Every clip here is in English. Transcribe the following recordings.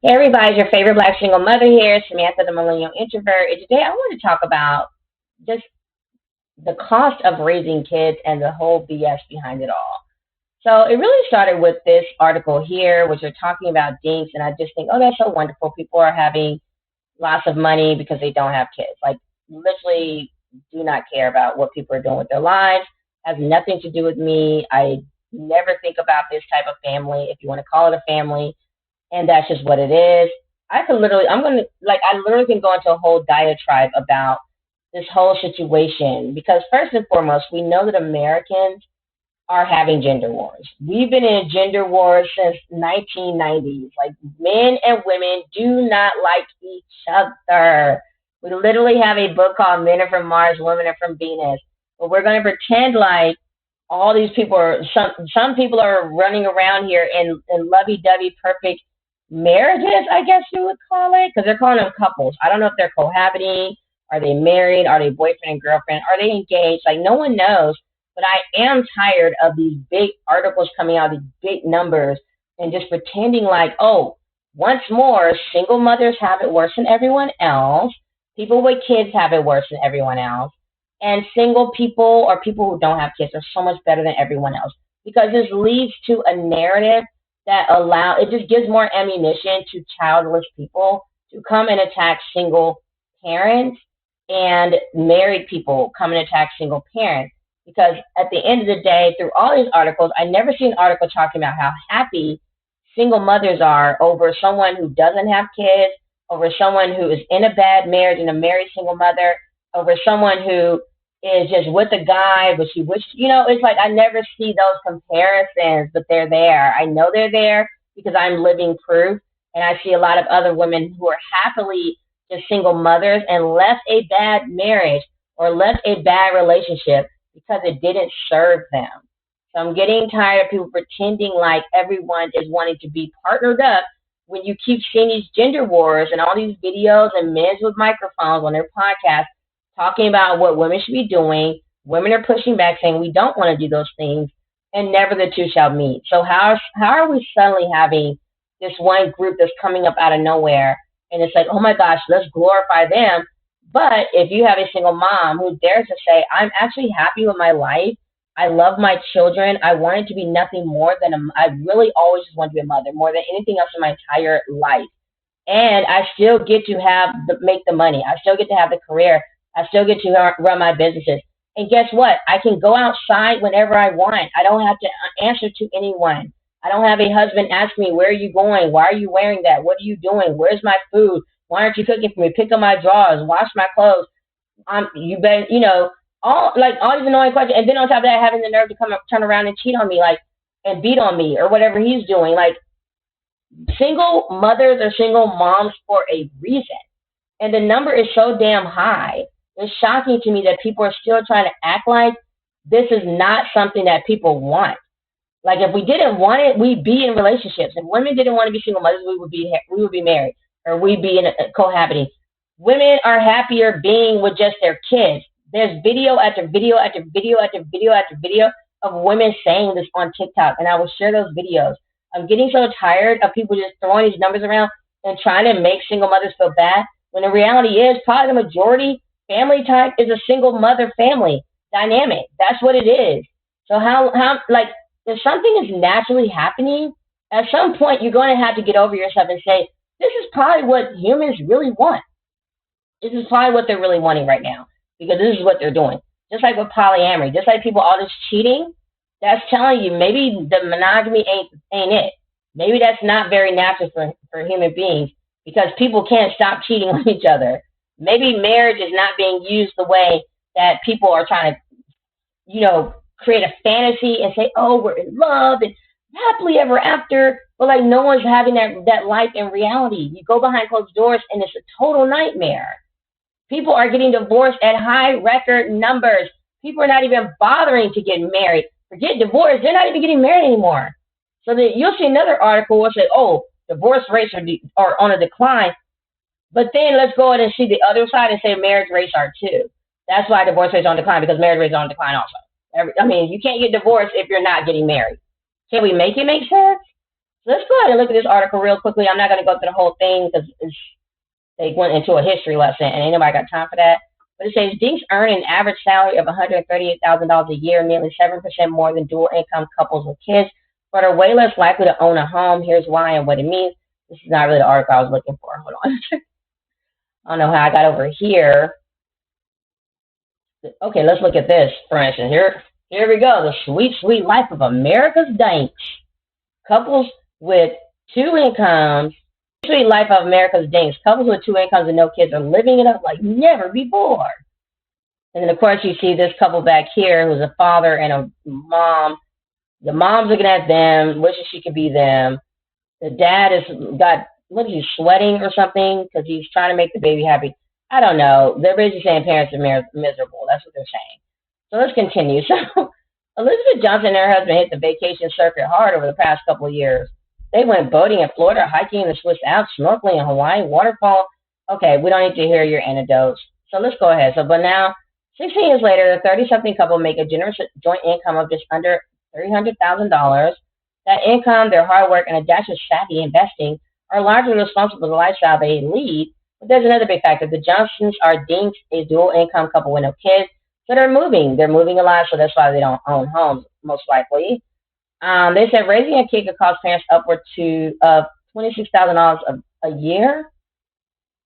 Hey everybody, it's your favorite black single mother here, Samantha the Millennial Introvert. And today I want to talk about just the cost of raising kids and the whole BS behind it all. So it really started with this article here, which are talking about DINKs, and I just think, oh, that's so wonderful. People are having lots of money because they don't have kids. Like, literally do not care about what people are doing with their lives. Has nothing to do with me. I never think about this type of family, if you want to call it a family, and that's just what it is. I literally can go into a whole diatribe about this whole situation because first and foremost, we know that Americans are having gender wars. We've been in gender wars since 1990s. Like, men and women do not like each other. We literally have a book called Men Are From Mars, Women Are From Venus. But we're going to pretend like all these people are, some people are running around here in lovey-dovey perfect marriages, I guess you would call it, because they're calling them couples. I don't know if they're cohabiting. Are they married? Are they boyfriend and girlfriend? Are they engaged? Like, no one knows. But I am tired of these big articles coming out, these big numbers, and just pretending like, oh, once more, single mothers have it worse than everyone else. People with kids have it worse than everyone else. And single people or people who don't have kids are so much better than everyone else. Because this leads to a narrative that it just gives more ammunition to childless people to come and attack single parents and married people come and attack single parents. Because at the end of the day, through all these articles, I never see an article talking about how happy single mothers are over someone who doesn't have kids, over someone who is in a bad marriage and a married single mother, over someone who is just with a guy, but she wishes, it's like I never see those comparisons, but they're there. I know they're there because I'm living proof. And I see a lot of other women who are happily just single mothers and left a bad marriage or left a bad relationship because it didn't serve them. So I'm getting tired of people pretending like everyone is wanting to be partnered up when you keep seeing these gender wars and all these videos and men with microphones on their podcasts talking about what women should be doing. Women are pushing back saying we don't want to do those things, and never the two shall meet. So how are we suddenly having this one group that's coming up out of nowhere, and it's like, oh my gosh, let's glorify them. But if you have a single mom who dares to say, I'm actually happy with my life, I love my children, I want it to be nothing more than I really always just want to be a mother more than anything else in my entire life. And I still get to make the money. I still get to have the career. I still get to run my businesses. And guess what? I can go outside whenever I want. I don't have to answer to anyone. I don't have a husband ask me, where are you going? Why are you wearing that? What are you doing? Where's my food? Why aren't you cooking for me? Pick up my drawers, wash my clothes. All these annoying questions. And then on top of that, having the nerve to come up, turn around and cheat on me, and beat on me or whatever he's doing. Like, single mothers or single moms for a reason. And the number is so damn high. It's shocking to me that people are still trying to act like this is not something that people want. Like, if we didn't want it, we'd be in relationships. If women didn't want to be single mothers, we would be married, or we'd be in a cohabiting. Women are happier being with just their kids. There's video after video after video after video after video of women saying this on TikTok, and I will share those videos. I'm getting so tired of people just throwing these numbers around and trying to make single mothers feel bad, when the reality is probably the majority family type is a single mother family dynamic. That's what it is. So if something is naturally happening, at some point you're going to have to get over yourself and say, this is probably what humans really want. This is probably what they're really wanting right now, because this is what they're doing. Just like with polyamory, just like people, all this cheating, that's telling you maybe the monogamy ain't it. Maybe that's not very natural for human beings, because people can't stop cheating on each other. Maybe marriage is not being used the way that people are trying to, create a fantasy and say, oh, we're in love and happily ever after. But like, no one's having that life in reality. You go behind closed doors and it's a total nightmare. People are getting divorced at high record numbers. People are not even bothering to get married. Forget divorce. They're not even getting married anymore. So then you'll see another article will say, oh, divorce rates are on a decline. But then let's go ahead and see the other side and say marriage rates are too. That's why divorce rates are on decline, because marriage rates are on decline also. You can't get divorced if you're not getting married. Can we make it make sense? So let's go ahead and look at this article real quickly. I'm not going to go through the whole thing because they went into a history lesson, and ain't nobody got time for that. But it says DINKs earn an average salary of $138,000 a year, nearly 7% more than dual-income couples with kids, but are way less likely to own a home. Here's why and what it means. This is not really the article I was looking for. Hold on. I don't know how I got over here. Okay, let's look at this, for instance. Here we go. The sweet, sweet life of America's DINKs. Couples with two incomes. Sweet life of America's DINKs. Couples with two incomes and no kids are living it up like never before. And then, of course, you see this couple back here who's a father and a mom. The mom's looking at them, wishing she could be them. The dad what is he, sweating or something because he's trying to make the baby happy. I don't know. They're basically saying parents are miserable. That's what they're saying. So let's continue. So Elizabeth Johnson and her husband hit the vacation circuit hard over the past couple of years. They went boating in Florida, hiking in the Swiss Alps, snorkeling in Hawaii, waterfall. Okay, we don't need to hear your anecdotes. So let's go ahead. But now, 16 years later, the 30-something couple make a generous joint income of just under $300,000. That income, their hard work, and a dash of savvy investing are largely responsible for the lifestyle they lead. But there's another big factor. The Johnsons are DINKs, a dual-income couple with no kids. So they're moving. They're moving a lot, so that's why they don't own homes, most likely. They said raising a kid could cost parents upward to $26,000 a year.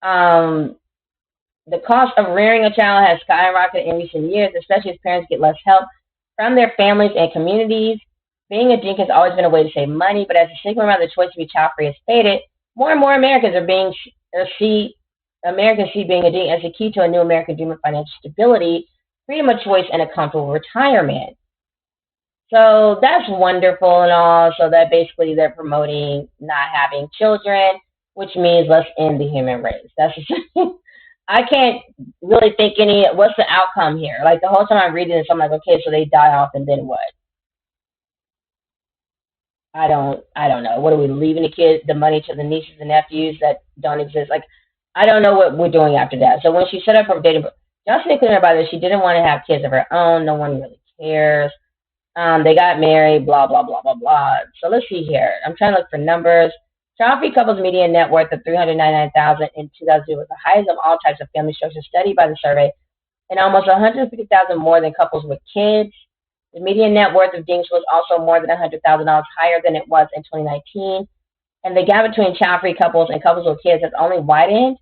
The cost of rearing a child has skyrocketed in recent years, especially as parents get less help from their families and communities. Being a DINK has always been a way to save money, but as the stigma around the choice to be child-free has faded, more and more Americans see being a DINK as the key to a new American dream of financial stability, freedom of choice, and a comfortable retirement. So that's wonderful and all. So that basically they're promoting not having children, which means let's end the human race. That's I can't really think what's the outcome here? Like the whole time I'm reading this, I'm like, okay, so they die off and then what? I don't know. What are we leaving the money to the nieces and nephews that don't exist? Like, I don't know what we're doing after that. So when she set up her dating, Johnson declared about this, she didn't want to have kids of her own. No one really cares. They got married, blah, blah, blah, blah, blah. So let's see here. I'm trying to look for numbers. Child-free couples' median net worth of $399,000 in 2002 was the highest of all types of family structures studied by the survey, and almost $150,000 more than couples with kids. The median net worth of DINKs was also more than $100,000 higher than it was in 2019, and the gap between child-free couples and couples with kids has only widened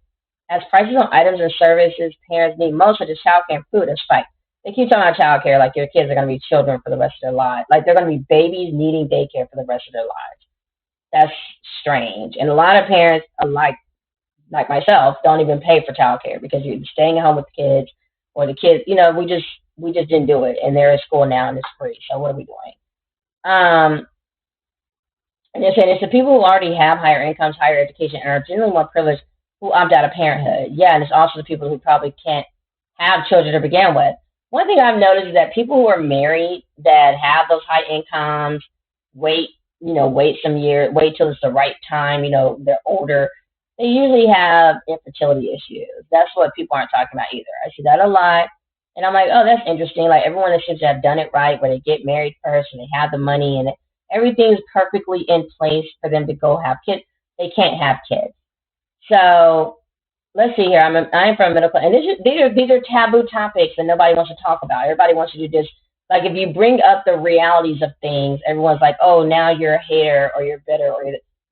as prices on items and services parents need most, such as childcare and food, have spiked. They keep talking about childcare like your kids are going to be children for the rest of their lives. Like they're going to be babies needing daycare for the rest of their lives. That's strange. And a lot of parents, like myself, don't even pay for childcare because you're staying at home with the kids or the kids, we just didn't do it. And they're at school now and it's free. So what are we doing? And they said it's the people who already have higher incomes, higher education, and are generally more privileged who opt out of parenthood. Yeah, and it's also the people who probably can't have children to begin with. One thing I've noticed is that people who are married that have those high incomes wait some years, wait till it's the right time, they're older. They usually have infertility issues. That's what people aren't talking about either. I see that a lot. And I'm like, oh, that's interesting. Like everyone that seems to have done it right, where they get married first and they have the money and everything's perfectly in place for them to go have kids. They can't have kids. So let's see here. I'm from middle class, and these are taboo topics that nobody wants to talk about. Everybody wants to do this. Like if you bring up the realities of things, everyone's like, "Oh, now you're a hater or you're bitter or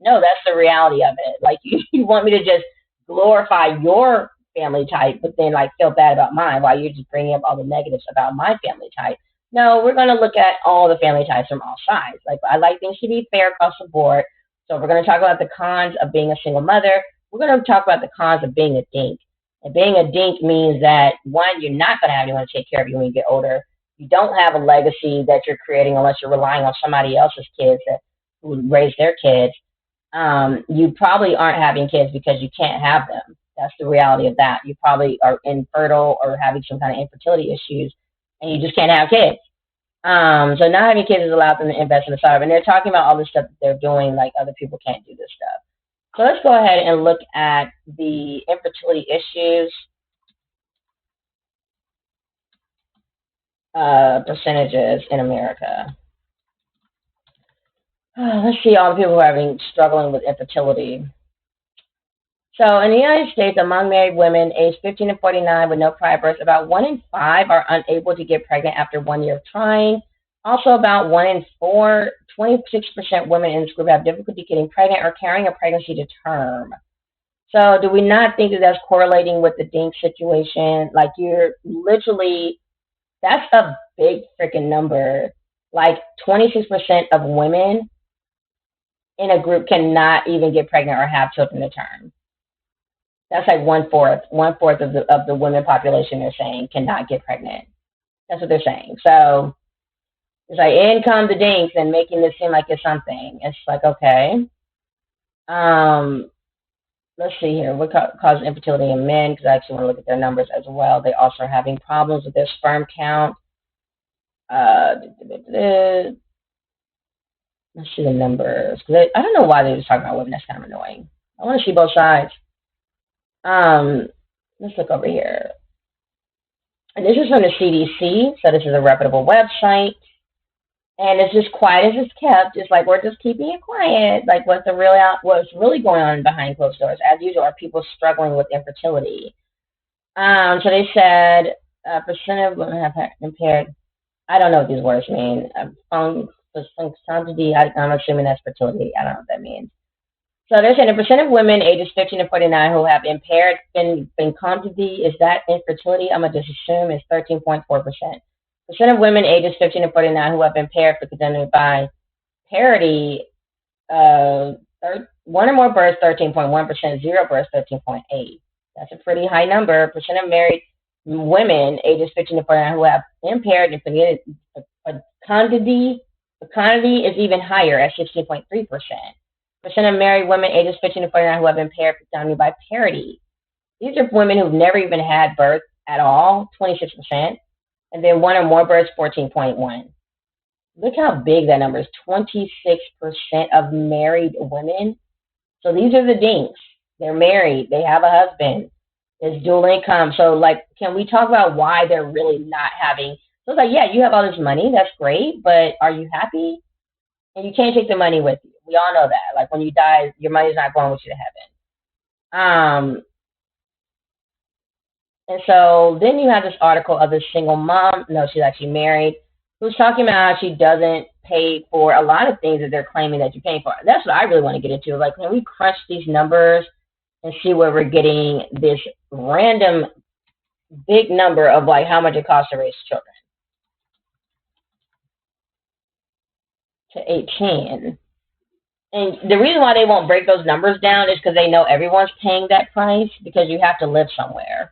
no." That's the reality of it. Like you want me to just glorify your family type, but then like feel bad about mine while you're just bringing up all the negatives about my family type. No, we're going to look at all the family types from all sides. Like I like things to be fair across the board. So if we're going to talk about the cons of being a single mother, we're going to talk about the cons of being a DINK. And being a DINK means that, one, you're not going to have anyone to take care of you when you get older. You don't have a legacy that you're creating unless you're relying on somebody else's kids who raise their kids. You probably aren't having kids because you can't have them. That's the reality of that. You probably are infertile or having some kind of infertility issues, and you just can't have kids. So not having kids is allowed them to invest in the startup. And they're talking about all the stuff that they're doing, like other people can't do this stuff. So let's go ahead and look at the infertility issues percentages in America. Let's see all the people who are having struggling with infertility. So in the United States, among married women aged 15 to 49 with no prior birth, about 1 in 5 are unable to get pregnant after 1 year of trying. Also, about 1 in 4, 26% women in this group have difficulty getting pregnant or carrying a pregnancy to term. So do we not think that that's correlating with the DINK situation? Like you're literally, that's a big freaking number. Like 26% of women in a group cannot even get pregnant or have children to term. That's like one fourth of the women population they're saying cannot get pregnant. That's what they're saying. So it's like in come the DINKs and making this seem like it's something. It's like okay. Um, let's see here. What causes infertility in men? Because I actually want to look at their numbers as well. They also are having problems with their sperm count. Uh, let's see the numbers. I don't know why they're just talking about women. That's kind of annoying. I want to see both sides. Um, let's look over here. And this is from the CDC, so this is a reputable website. And it's just quiet as it's kept. It's like we're just keeping it quiet. Like what's really going on behind closed doors? As usual, are people struggling with infertility? So they said percent of women have impaired. I don't know what these words mean. I'm assuming that's fertility. I don't know what that means. So they're saying the percent of women ages 15 to 49 who have impaired incontinency, is that infertility? I'm going to just assume it's 13.4%. Percent of women ages 15 to 49 who have impaired fertility by parity, one or more births, 13.1%, zero births, 13.8%. That's a pretty high number. Percent of married women ages 15 to 49 who have impaired fecundity is even higher at 16.3%. Percent of married women ages 15 to 49 who have impaired fecundity by parity. These are women who've never even had birth at all, 26%. And then one or more births, 14.1%. Look how big that number is, 26% of married women. So these are the DINKs. They're married. They have a husband. It's dual income. So, like, can we talk about why they're really not having? So it's like, yeah, you have all this money. That's great. But are you happy? And you can't take the money with you. We all know that. Like, when you die, your money's not going with you to heaven. And so then you have this article of this single mom. No, she's actually married, who's talking about how she doesn't pay for a lot of things that they're claiming that you're paying for. That's what I really want to get into. Like, can we crunch these numbers and see where we're getting this random big number of like how much it costs to raise children to 18? And the reason why they won't break those numbers down is because they know everyone's paying that price, because you have to live somewhere.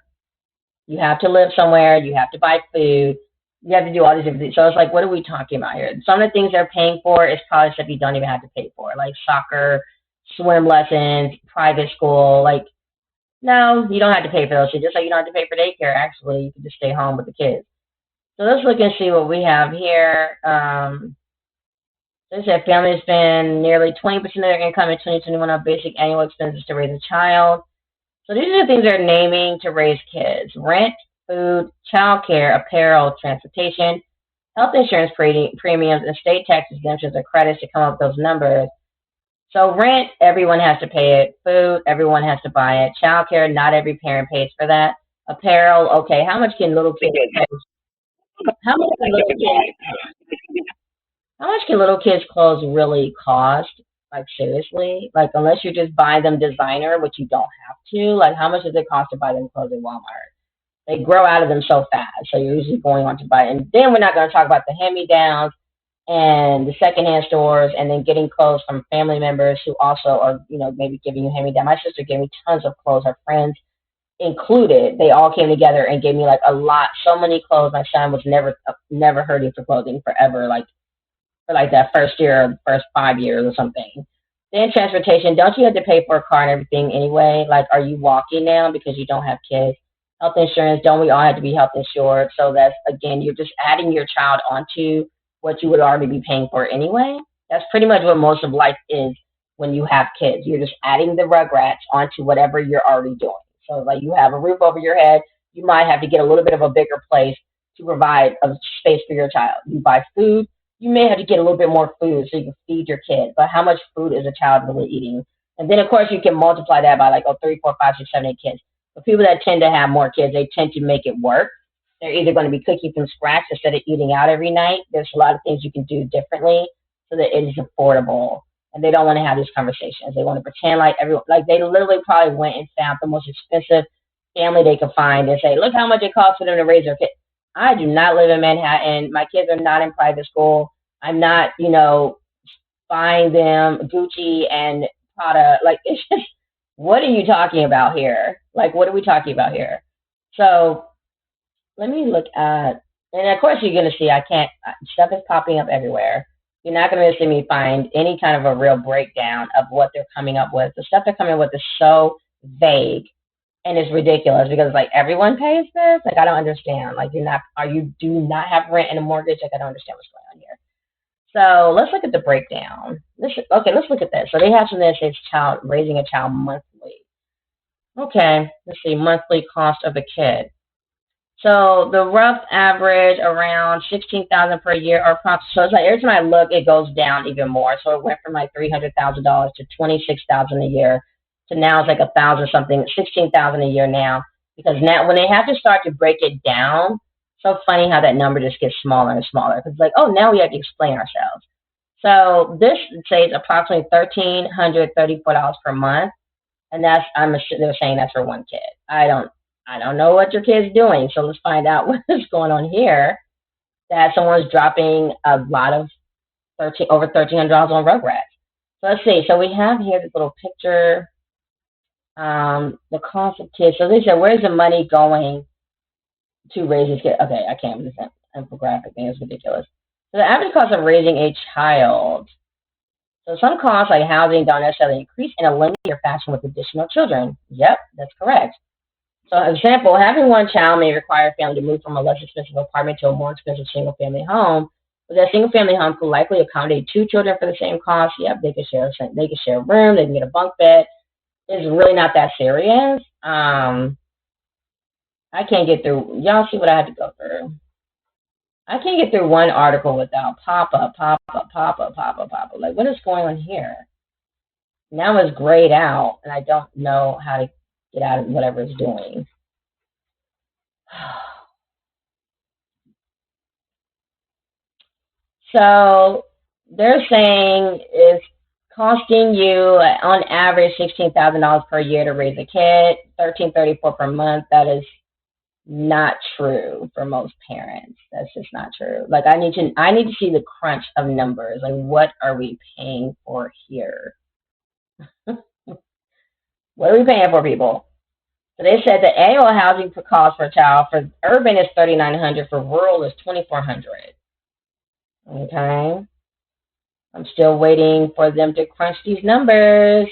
You have to live somewhere. You have to buy food. You have to do all these different things. So it's like, what are we talking about here? Some of the things they're paying for is probably stuff you don't even have to pay for, like soccer, swim lessons, private school. Like, no, you don't have to pay for those things. Just like you don't have to pay for daycare, actually. You can just stay home with the kids. So let's look and see what we have here. They said families spend nearly 20% of their income in 2021 on basic annual expenses to raise a child. So these are the things they're naming to raise kids: rent, food, childcare, apparel, transportation, health insurance premiums, and state tax exemptions or credits to come up with those numbers. So rent, everyone has to pay it. Food, everyone has to buy it. Childcare, not every parent pays for that. Apparel, okay, how much can little kids pay? How much can little kids, how much can little kids' clothes really cost? Like, seriously? Like, unless you just buy them designer, which you don't have to, like, how much does it cost to buy them clothes at Walmart? They grow out of them so fast, so you're usually going on to buy it. And then we're not going to talk about the hand-me-downs and the secondhand stores, and then getting clothes from family members who also are, maybe giving you hand-me-down. My sister gave me tons of clothes, her friends included. They all came together and gave me, like, a lot, so many clothes. My son was never hurting for clothing forever, like, for like that first year, first 5 years or something. Then transportation, don't you have to pay for a car and everything anyway? Like, are you walking now because you don't have kids? Health insurance, don't we all have to be health insured? So that's, again, you're just adding your child onto what you would already be paying for anyway. That's pretty much what most of life is when you have kids. You're just adding the rugrats onto whatever you're already doing. So, like, you have a roof over your head. You might have to get a little bit of a bigger place to provide a space for your child. You buy food. you may have to get a little bit more food so you can feed your kid. But how much food is a child really eating? And then of course you can multiply that by like 3, 4, 5, 6, 7, 8 kids. But people that tend to have more kids, they tend to make it work. They're either going to be cooking from scratch instead of eating out every night. There's a lot of things you can do differently so that it is affordable. And they don't want to have these conversations. They want to pretend like everyone, like they literally probably went and found the most expensive family they could find and say, look how much it costs for them to raise their kid. I do not live in Manhattan. My kids are not in private school. I'm not, buying them Gucci and Prada. Like, it's just, what are you talking about here? Like, what are we talking about here? So let me look at, and of course you're going to see, stuff is popping up everywhere. You're not going to see me find any kind of a real breakdown of what they're coming up with. The stuff they're coming up with is so vague and it's ridiculous because like everyone pays this. Like I don't understand. Like you do not have rent and a mortgage. Like I don't understand what's going on here. So let's look at the breakdown. Let's look at this. So they have something that says raising a child monthly. Okay, let's see, monthly cost of the kid. So the rough average around 16,000 per year or prompt. So it's like every time I look, it goes down even more. So it went from like $300,000 to 26,000 a year to now it's like 1,000 something, 16,000 a year now. Because now when they have to start to break it down, so funny how that number just gets smaller and smaller. Because it's like, oh, now we have to explain ourselves. So this says approximately $1,334 per month, and they're saying that's for one kid. I don't know what your kid's doing, so let's find out what's going on here. That someone's dropping a lot of over $1,300 on Rugrats. So let's see. So we have here this little picture, the cost of kids. So they said, where's the money going to raise these kids? Okay, I can't believe that infographic thing is ridiculous. So the average cost of raising a child. So some costs like housing don't necessarily increase in a linear fashion with additional children. Yep, that's correct. So, example, having one child may require a family to move from a less expensive apartment to a more expensive single-family home. But that single-family home could likely accommodate 2 children for the same cost. Yep, they could share a room. They can get a bunk bed. It's really not that serious. I can't get through. Y'all see what I had to go through. I can't get through one article without pop-up. Like, what is going on here? Now it's grayed out, and I don't know how to get out of whatever it's doing. So they're saying it's costing you on average $16,000 per year to raise a kid, $1,334 per month. That is not true for most parents. That's just not true. Like I need to see the crunch of numbers. Like what are we paying for here? What are we paying for, people? So they said the annual housing cost for a child for urban is $3,900, for rural is $2,400. Okay. I'm still waiting for them to crunch these numbers.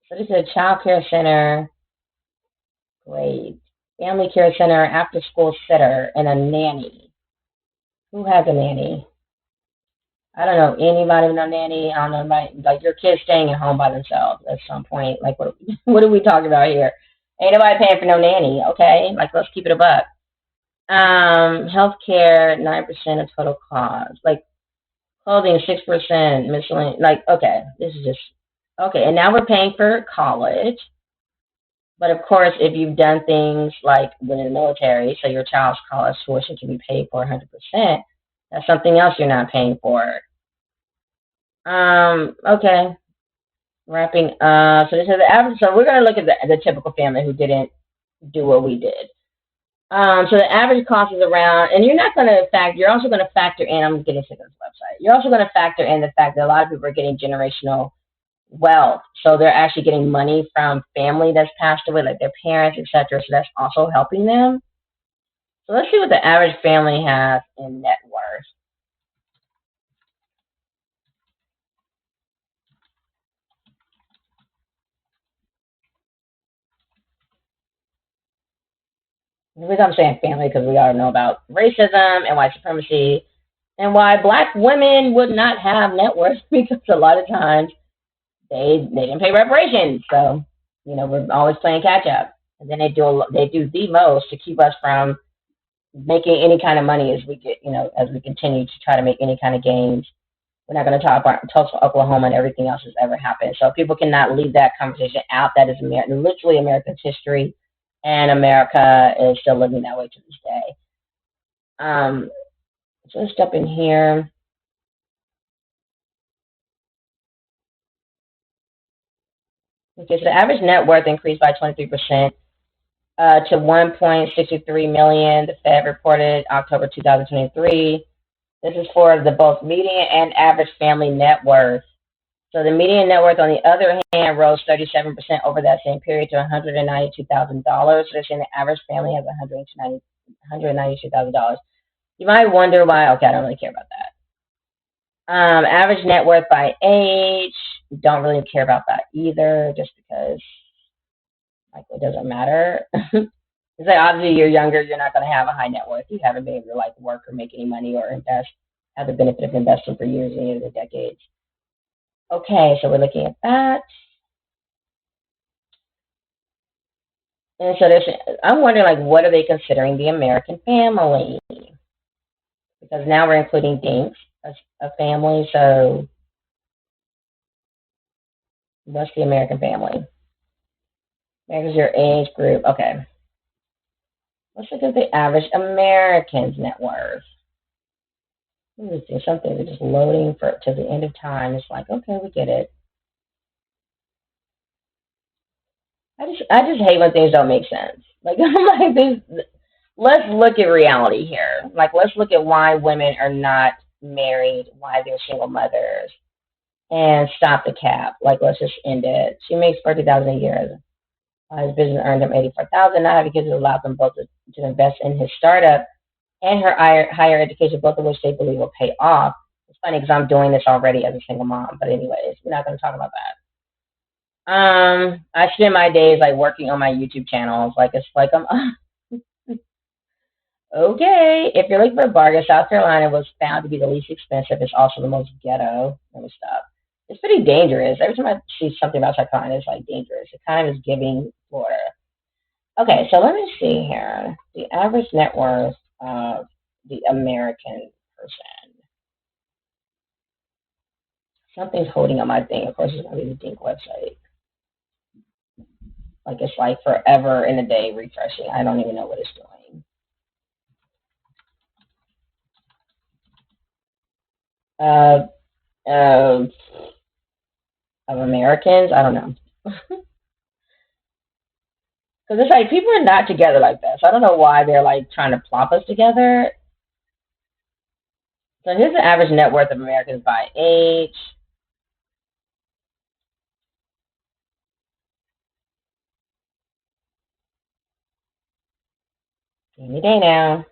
So this is a child care center. Great. Family care center, after school sitter, and a nanny. Who has a nanny? I don't know anybody with no nanny. I don't know anybody, like your kids staying at home by themselves at some point. Like what are we talking about here? Ain't nobody paying for no nanny, okay? Like let's keep it a buck. Healthcare, 9% of total cost. Like clothing, 6%, miscellaneous. Like, okay, this is just okay. And now we're paying for college. But of course, if you've done things like when in the military, so your child's college tuition can be paid for 100%, that's something else you're not paying for. Okay. Wrapping up. So this is the average. So we're going to look at the typical family who didn't do what we did. So the average cost is around, and you're also going to factor in, I'm getting sick of this website. You're also going to factor in the fact that a lot of people are getting generational wealth. So they're actually getting money from family that's passed away, like their parents, etc. So that's also helping them. So let's see what the average family has in net worth. The reason I'm saying family because we all know about racism and white supremacy and why black women would not have net worth because a lot of times they didn't pay reparations. So, we're always playing catch up. And then they do the most to keep us from making any kind of money as we get, as we continue to try to make any kind of gains. We're not going to talk about Tulsa, Oklahoma, and everything else that's ever happened. So people cannot leave that conversation out. That is literally America's history, and America is still living that way to this day. So let's jump in here. Okay, so the average net worth increased by 23% to 1.63 million. The Fed reported October 2023. This is for the both median and average family net worth. So the median net worth, on the other hand, rose 37% over that same period to $192,000. So they're saying the average family has $192,000. You might wonder why. Okay, I don't really care about that. Average net worth by age, don't really care about that either, just because it doesn't matter. It's like, obviously you're younger, you're not going to have a high net worth. You haven't been able to work or make any money or invest, have the benefit of investing for years and years and decades. Okay, so we're looking at that. And so I'm wondering, what are they considering the American family? Because now we're including DINKs as a family, so what's the American family? There's your age group. Okay. Let's look at the average American's net worth. Let me see, something is just loading to the end of time. It's like, okay, we get it. I just hate when things don't make sense. I'm like this. Let's look at reality here. Let's look at why women are not married, why they're single mothers, and stop the cap. Let's just end it. She makes $40,000 a year. His business earned him $84,000. Not having kids allowed them both to invest in his startup and her higher education, both of which they believe will pay off. It's funny because I'm doing this already as a single mom. But anyways, we're not going to talk about that. I spend my days working on my YouTube channels. It's like I'm okay. If you're looking for a bargain, South Carolina was found to be the least expensive. It's also the most ghetto and stuff. It's pretty dangerous. Every time I see something about South Carolina, it's dangerous. It kind of is giving Florida. Okay, so let me see here. The average net worth of the American person. Something's holding on my thing. Of course, it's going to be the DINK website. It's forever in a day refreshing. I don't even know what it's doing. Of Americans, I don't know. Because it's people are not together like that. So I don't know why they're trying to plop us together. So here's the average net worth of Americans by age. Any day now.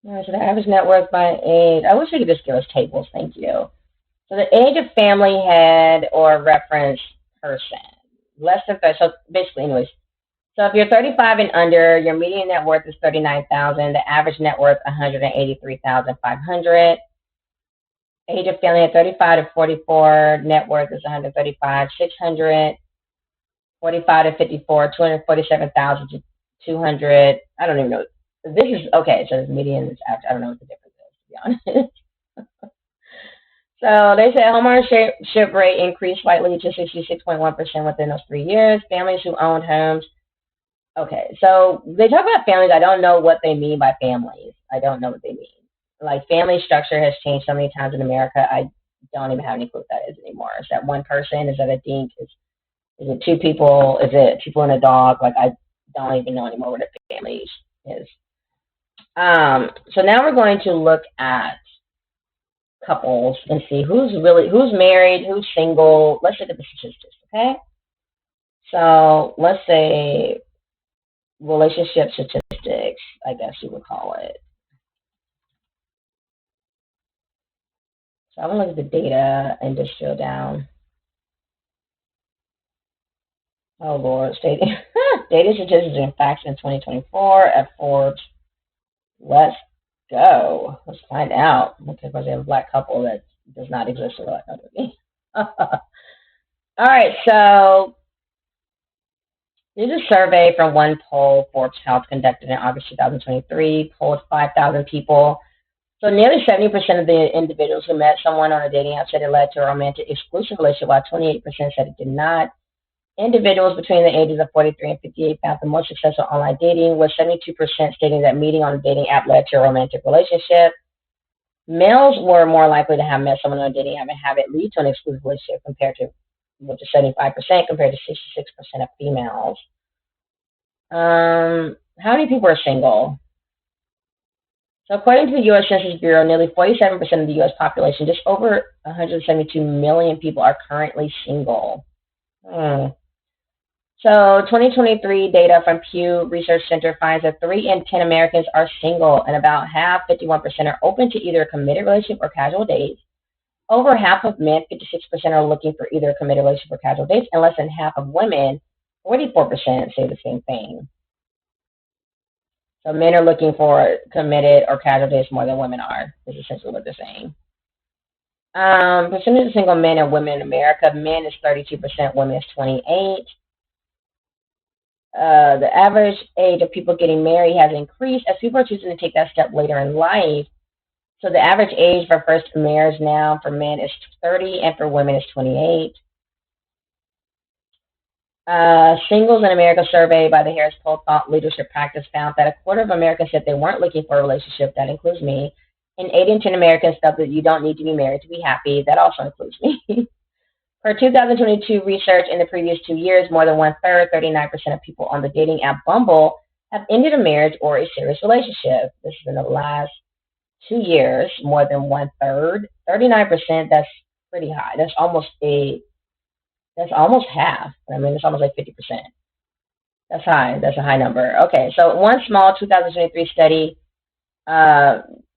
All right, so the average net worth by age. I wish I could just give us tables. Thank you. So the age of family head or reference person. Less than 30. So basically, anyways. So if you're 35 and under, your median net worth is $39,000. The average net worth $183,500. Age of family at 35 to 44, net worth is $135,600. 45 to 54, $247,200. I don't even know. This is okay. So this median is average. I don't know what the difference is, to be honest. So they said homeownership rate increased slightly to 66.1% within those 3 years. Families who owned homes. Okay, so they talk about families. I don't know what they mean by families. I don't know what they mean. Family structure has changed so many times in America. I don't even have any clue what that is anymore. Is that one person? Is that a DINK? Is it two people? Is it people and a dog? I don't even know anymore what a family is. So now we're going to look at couples and see who's married, who's single. Let's look at the statistics, okay? So let's say relationship statistics, I guess you would call it. So I'm going to look at the data and just drill down. Oh, Lord. Data statistics and facts in 2024 at Forbes. Let's go. Let's find out. Okay, because they have a black couple that does not exist in the black country. All right, so there's a survey from one poll Forbes Health conducted in August 2023, polled 5,000 people. So nearly 70% of the individuals who met someone on a dating app said it led to a romantic exclusive relationship, while 28% said it did not. Individuals between the ages of 43 and 58 found the most successful online dating, with 72% stating that meeting on a dating app led to a romantic relationship. Males were more likely to have met someone on a dating app and have it lead to an exclusive relationship compared to, which is 75% compared to 66% of females. How many people are single? So according to the U.S. Census Bureau, nearly 47% of the U.S. population, just over 172 million people, are currently single. So 2023 data from Pew Research Center finds that 3 in 10 Americans are single, and about half, 51%, are open to either a committed relationship or casual dates. Over half of men, 56%, are looking for either a committed relationship or casual dates, and less than half of women, 44%, say the same thing. So men are looking for committed or casual dates more than women are, is essentially what they're saying. Percentage of single men and women in America, men is 32%, women is 28%. The average age of people getting married has increased as people are choosing to take that step later in life. So the average age for first marriage now for men is 30 and for women is 28. Singles in America survey by the Harris Poll Thought Leadership Practice found that a quarter of Americans said they weren't looking for a relationship. That includes me. And 8 in 10 Americans felt that you don't need to be married to be happy. That also includes me. For 2022 research in the previous 2 years, more than one-third, 39% of people on the dating app Bumble have ended a marriage or a serious relationship. This is in the last 2 years, more than one-third. 39%, that's pretty high. That's almost half. I mean, it's almost like 50%. That's high. That's a high number. Okay, so one small 2023 study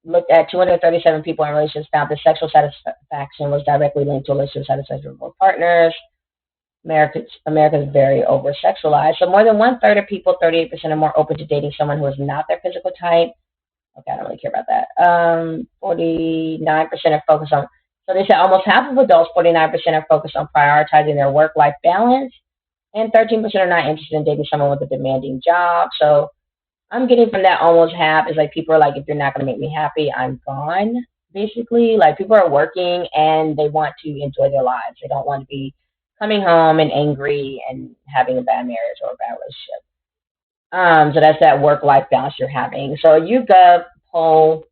looked at 237 people in relationships, found that sexual satisfaction was directly linked to relationship satisfaction with partners. America is very over-sexualized. So more than one-third of people, 38%, are more open to dating someone who is not their physical type. Okay, I don't really care about that. 49% are focused on, so they said almost half of adults, 49%, are focused on prioritizing their work-life balance, and 13% are not interested in dating someone with a demanding job. So I'm getting from that almost half is like people are like, if you're not going to make me happy, I'm gone, basically. Like people are working and they want to enjoy their lives. They don't want to be coming home and angry and having a bad marriage or a bad relationship. So that's that work-life balance you're having. So a YouGov poll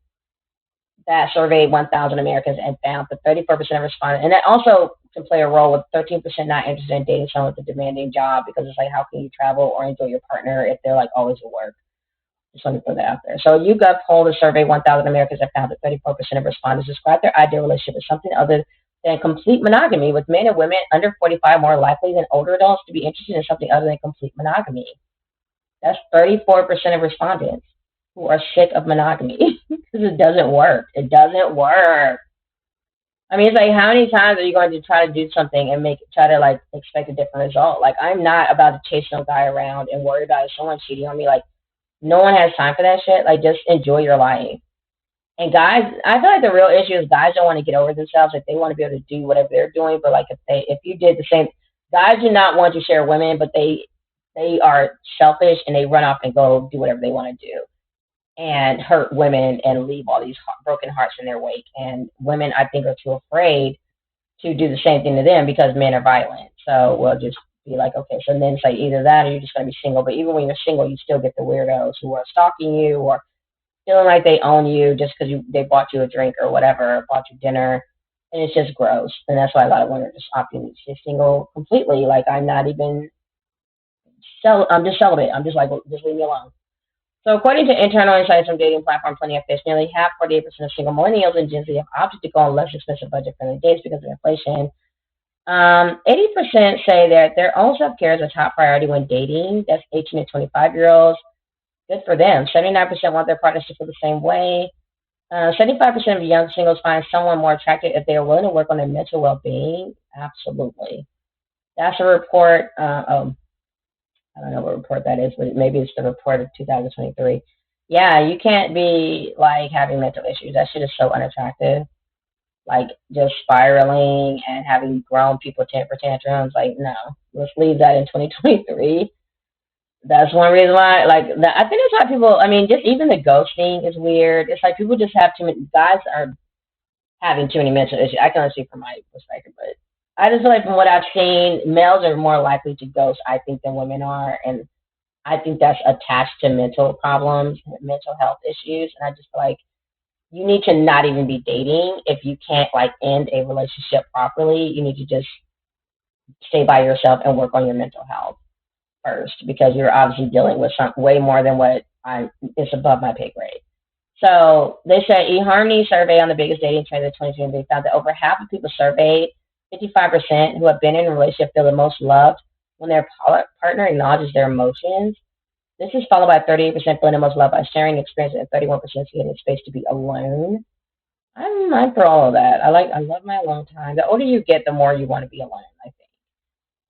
that surveyed 1,000 Americans and found that 34% of respondents, and that also can play a role with 13% not interested in dating someone with a demanding job, because it's like, how can you travel or enjoy your partner if they're like always at work? Just want to put that out there. So YouGov poll to survey 1,000 Americans and found that 34% of respondents described their ideal relationship as something other than complete monogamy, with men and women under 45 more likely than older adults to be interested in something other than complete monogamy. That's 34% of respondents who are sick of monogamy because it doesn't work. It doesn't work. I mean, it's like, how many times are you going to try to do something and try to like expect a different result? Like, I'm not about to chase no guy around and worry about if someone cheating on me. Like, no one has time for that shit. Like, just enjoy your life. And guys, I feel like the real issue is guys don't want to get over themselves. Like, they want to be able to do whatever they're doing. But like, if you did the same, guys do not want to share women, but they are selfish and they run off and go do whatever they want to do and hurt women and leave all these broken hearts in their wake. And women, I think, are too afraid to do the same thing to them because men are violent. So we'll just be like, okay, so then it's like either that or you're just going to be single. But even when you're single, you still get the weirdos who are stalking you or feeling like they own you just because they bought you a drink or whatever, bought you dinner. And it's just gross. And that's why a lot of women are just opting to stay single completely. Like, I'm not even, I'm just celibate. I'm just like, well, just leave me alone. So according to internal insights from dating platform Plenty of Fish, nearly half, 48% of single millennials and Gen Z have opted to go on less expensive budget-friendly dates because of inflation. 80% say that their own self-care is a top priority when dating. That's 18 to 25-year-olds. Good for them. 79% want their partners to feel the same way. 75% of young singles find someone more attractive if they are willing to work on their mental well-being. Absolutely. That's a report. I don't know what report that is, but maybe it's the report of 2023. Yeah, you can't be like having mental issues. That shit is so unattractive. Like just spiraling and having grown people temper tantrums. Like no, let's leave that in 2023. That's one reason why. Like I think that's why people. I mean, just even the ghosting is weird. It's like people just have too many. Guys are having too many mental issues. I can only speak from my perspective, but I just feel like from what I've seen, males are more likely to ghost, I think, than women are, and I think that's attached to mental problems, mental health issues, and I just feel like you need to not even be dating if you can't like end a relationship properly. You need to just stay by yourself and work on your mental health first because you're obviously dealing with some way more than what I it's above my pay grade. So they said eHarmony survey on the biggest dating trend of 2020. They found that over half of people surveyed, 55% who have been in a relationship feel the most loved when their partner acknowledges their emotions. This is followed by 38% feeling the most loved by sharing experiences and 31% getting space to be alone. I'm for all of that. I love my alone time. The older you get, the more you want to be alone, I think.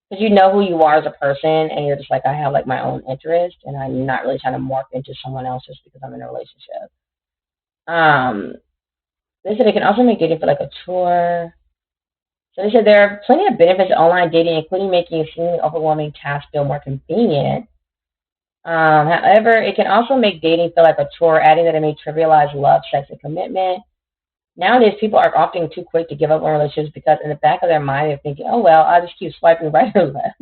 Because you know who you are as a person and you're just like, I have like my own interest and I'm not really trying to morph into someone else just because I'm in a relationship. Um, they said it can also make dating feel like a chore. So they said there are plenty of benefits to online dating, including making a seemingly overwhelming task feel more convenient. However, it can also make dating feel like a chore, adding that it may trivialize love, sex, and commitment. Nowadays, people are often too quick to give up on relationships because in the back of their mind, they're thinking, oh, well, I'll just keep swiping right or left.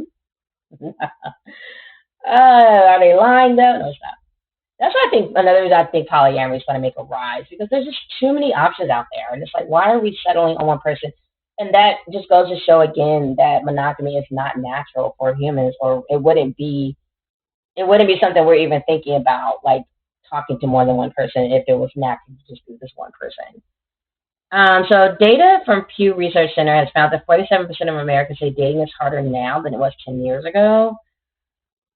Are they lying, though? No, stop. That's why I think another reason I think polyamory is going to make a rise because there's just too many options out there, and it's like, why are we settling on one person? And that just goes to show again that monogamy is not natural for humans, or it wouldn't be. It wouldn't be something we're even thinking about, like talking to more than one person if it was natural to just do this one person. So data from Pew Research Center has found that 47% of Americans say dating is harder now than it was 10 years ago.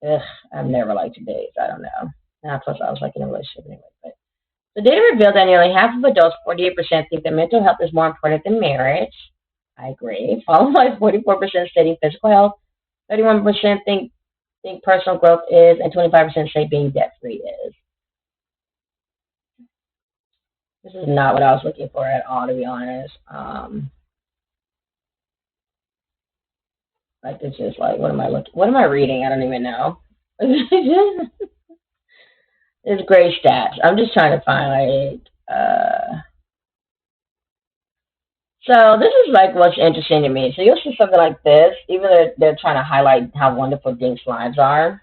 Ugh, I've never liked to date. So I don't know. Plus, I was like in a relationship anyway. But the data revealed that nearly half of adults, 48%, think that mental health is more important than marriage. I agree. Followed by 44% stating physical health. 31% think personal growth is, and 25% say being debt free is. This is not what I was looking for at all, to be honest. Like it's just like, what am I looking? What am I reading? I don't even know. It's great stats. I'm just trying to find like. So this is like what's interesting to me. So you'll see something like this, even though they're trying to highlight how wonderful Dink's lives are.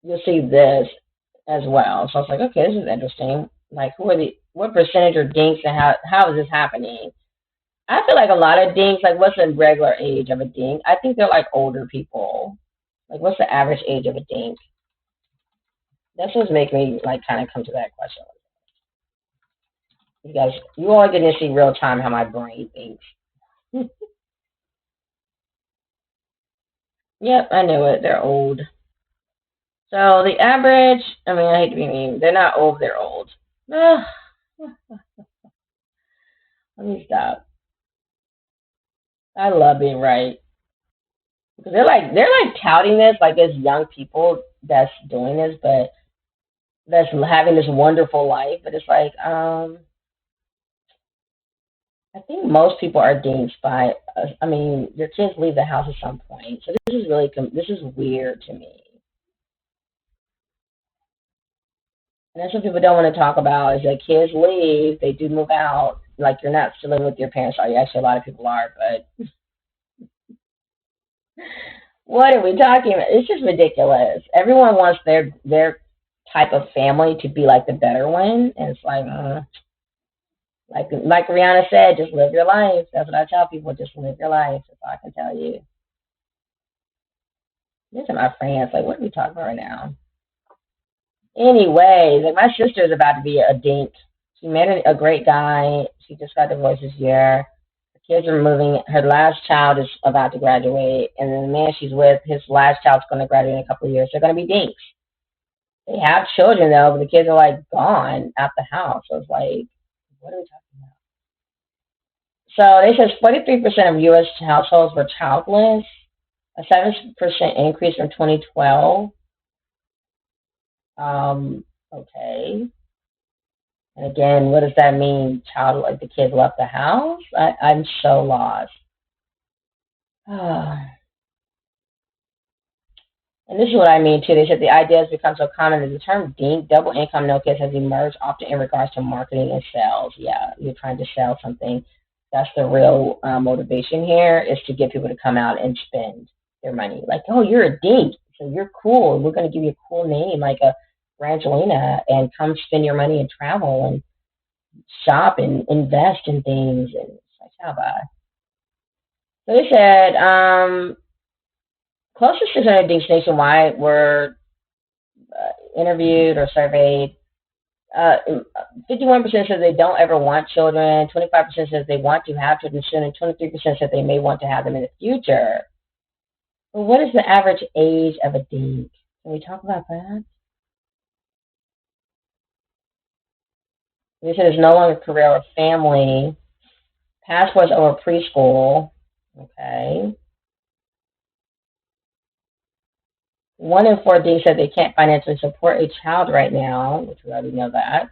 You'll see this as well. So I was like, okay, this is interesting. Like, what percentage are dinks and how is this happening? I feel like a lot of dinks, like, what's the regular age of a dink? I think they're like older people. Like, what's the average age of a dink? That's what's making me like kind of come to that question. You guys, you all get to see real time how my brain thinks. Yep, I knew it. They're old. So the average, I mean, I hate to be mean. They're not old. They're old. Ugh, let me stop. I love being right because they're like touting this like there's young people that's doing this, but that's having this wonderful life. But it's like I think most people are dinks by. I mean, your kids leave the house at some point, so this is really this is weird to me. And that's what people don't want to talk about is that kids leave, they do move out. Like you're not still living with your parents, are you? Actually, a lot of people are, but what are we talking about? It's just ridiculous. Everyone wants their type of family to be like the better one, and it's like Rihanna said, just live your life. That's what I tell people. Just live your life. That's all I can tell you. These are my friends. Like, what are we talking about right now? Anyways, like my sister is about to be a dink. She met a great guy. She just got divorced this year. Her kids are moving. Her last child is about to graduate, and then the man she's with, his last child's going to graduate in a couple of years. They're going to be dinks. They have children though, but the kids are like gone out the house. So it's like, what are we talking about? So they says 43% of U.S. households were childless, a 7% increase from 2012. Um, Okay. And again, what does that mean? Child, like the kid left the house? I'm so lost. And this is what I mean too. They said the idea has become so common that the term DINK, double income no kids, has emerged often in regards to marketing and sales. Yeah, you're trying to sell something. That's the real motivation here, is to get people to come out and spend their money. Like, oh, you're a DINK, so you're cool. We're going to give you a cool name like a Brangelina, and come spend your money and travel and shop and invest in things. And it's like, how about? So they said close to 600 DINKs nationwide were interviewed or surveyed. 51% says they don't ever want children. 25% says they want to have children soon, and 23% said they may want to have them in the future. Well, what is the average age of a DINK? Can we talk about that? They said it's no longer career or family. Passports over preschool. Okay. 1 in 4 DINKs said they can't financially support a child right now, which we already know that.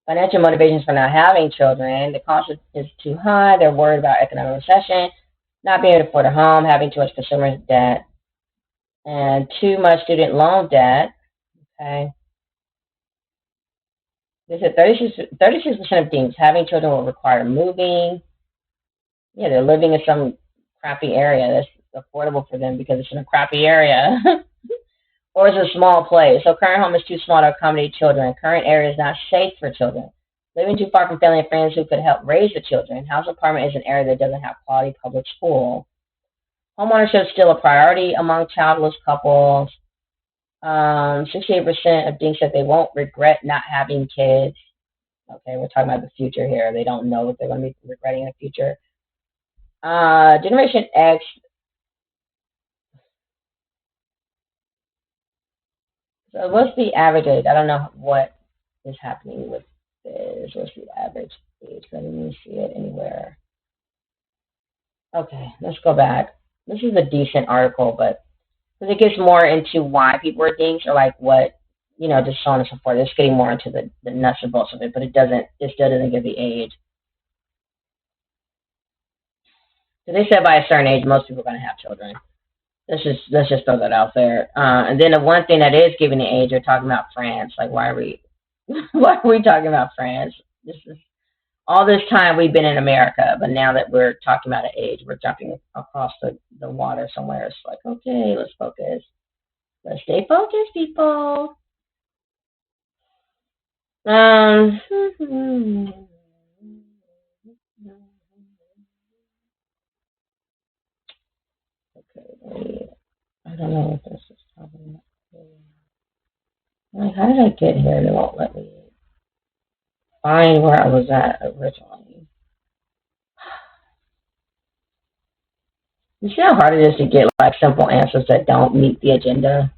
Financial motivations for not having children. The cost is too high. They're worried about economic recession, not being able to afford a home, having too much consumer debt, and too much student loan debt. Okay. They said 36% of DINKs having children will require moving. Yeah, they're living in some crappy area that's affordable for them because it's in a crappy area. Or it's a small place. So current home is too small to accommodate children. Current area is not safe for children. Living too far from family and friends who could help raise the children. House apartment is an area that doesn't have quality public school. Homeownership is still a priority among childless couples. 68% of DINKs said they won't regret not having kids. Okay, we're talking about the future here. They don't know what they're going to be regretting in the future. Generation X. So what's the average age? I don't know what is happening with this. What's the average age? I didn't even see it anywhere. Okay, let's go back. This is a decent article, but because it gets more into why people are DINKs, or like what, just so on and so forth. It's getting more into the nuts and bolts of it, but it still doesn't give the age. So they said by a certain age, most people are going to have children. Let's just throw that out there. And then the one thing that is giving the age, they're talking about France. Like, why are we, why are we talking about France? This is all this time we've been in America, but now that we're talking about an age, we're jumping across the water somewhere. It's like, okay, let's focus. Let's stay focused, people. Um, okay, I don't know what this is talking about. Like, how did I get here? They won't let me find where I was at originally. You see how hard it is to get like simple answers that don't meet the agenda?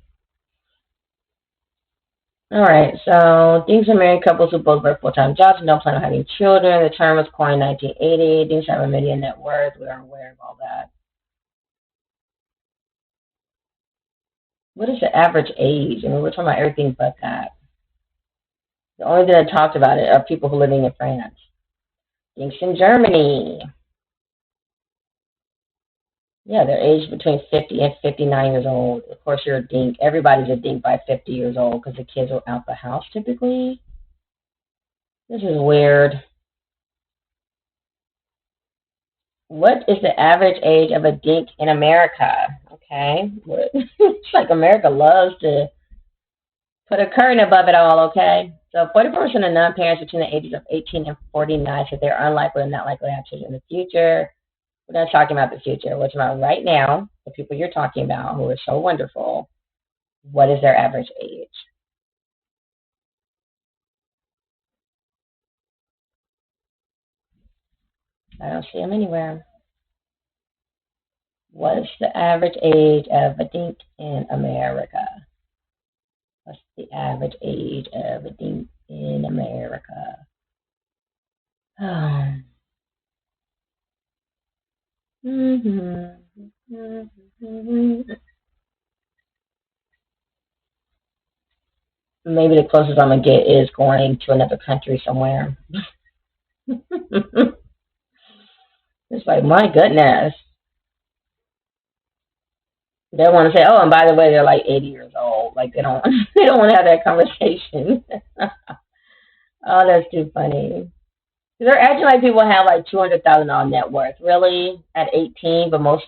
All right, so DINKs are married couples who both work full-time jobs and don't plan on having children. The term was coined in 1980. DINKs have a million net worth. We are aware of all that. What is the average age? I mean, we're talking about everything but that. The only thing that talked about it are people who are living in France. DINKs in Germany. Yeah, they're aged between 50 and 59 years old. Of course, you're a DINK. Everybody's a DINK by 50 years old because the kids are out the house typically. This is weird. What is the average age of a DINK in America? Okay. It's like America loves to put a curtain above it all, okay? So 40% of non-parents between the ages of 18 and 49 said they're unlikely and not likely to have children in the future. We're not talking about the future. We're talking about right now, the people you're talking about who are so wonderful. What is their average age? I don't see them anywhere. What's the average age of a DINK in America? What's the average age of a DINK in America? Maybe the closest I'm gonna get is going to another country somewhere. It's like, my goodness. They want to say, oh, and by the way, they're like 80 years old. Like they don't they don't want to have that conversation. Oh, that's too funny. They're acting like people have like $200,000 net worth. Really, at 18, but most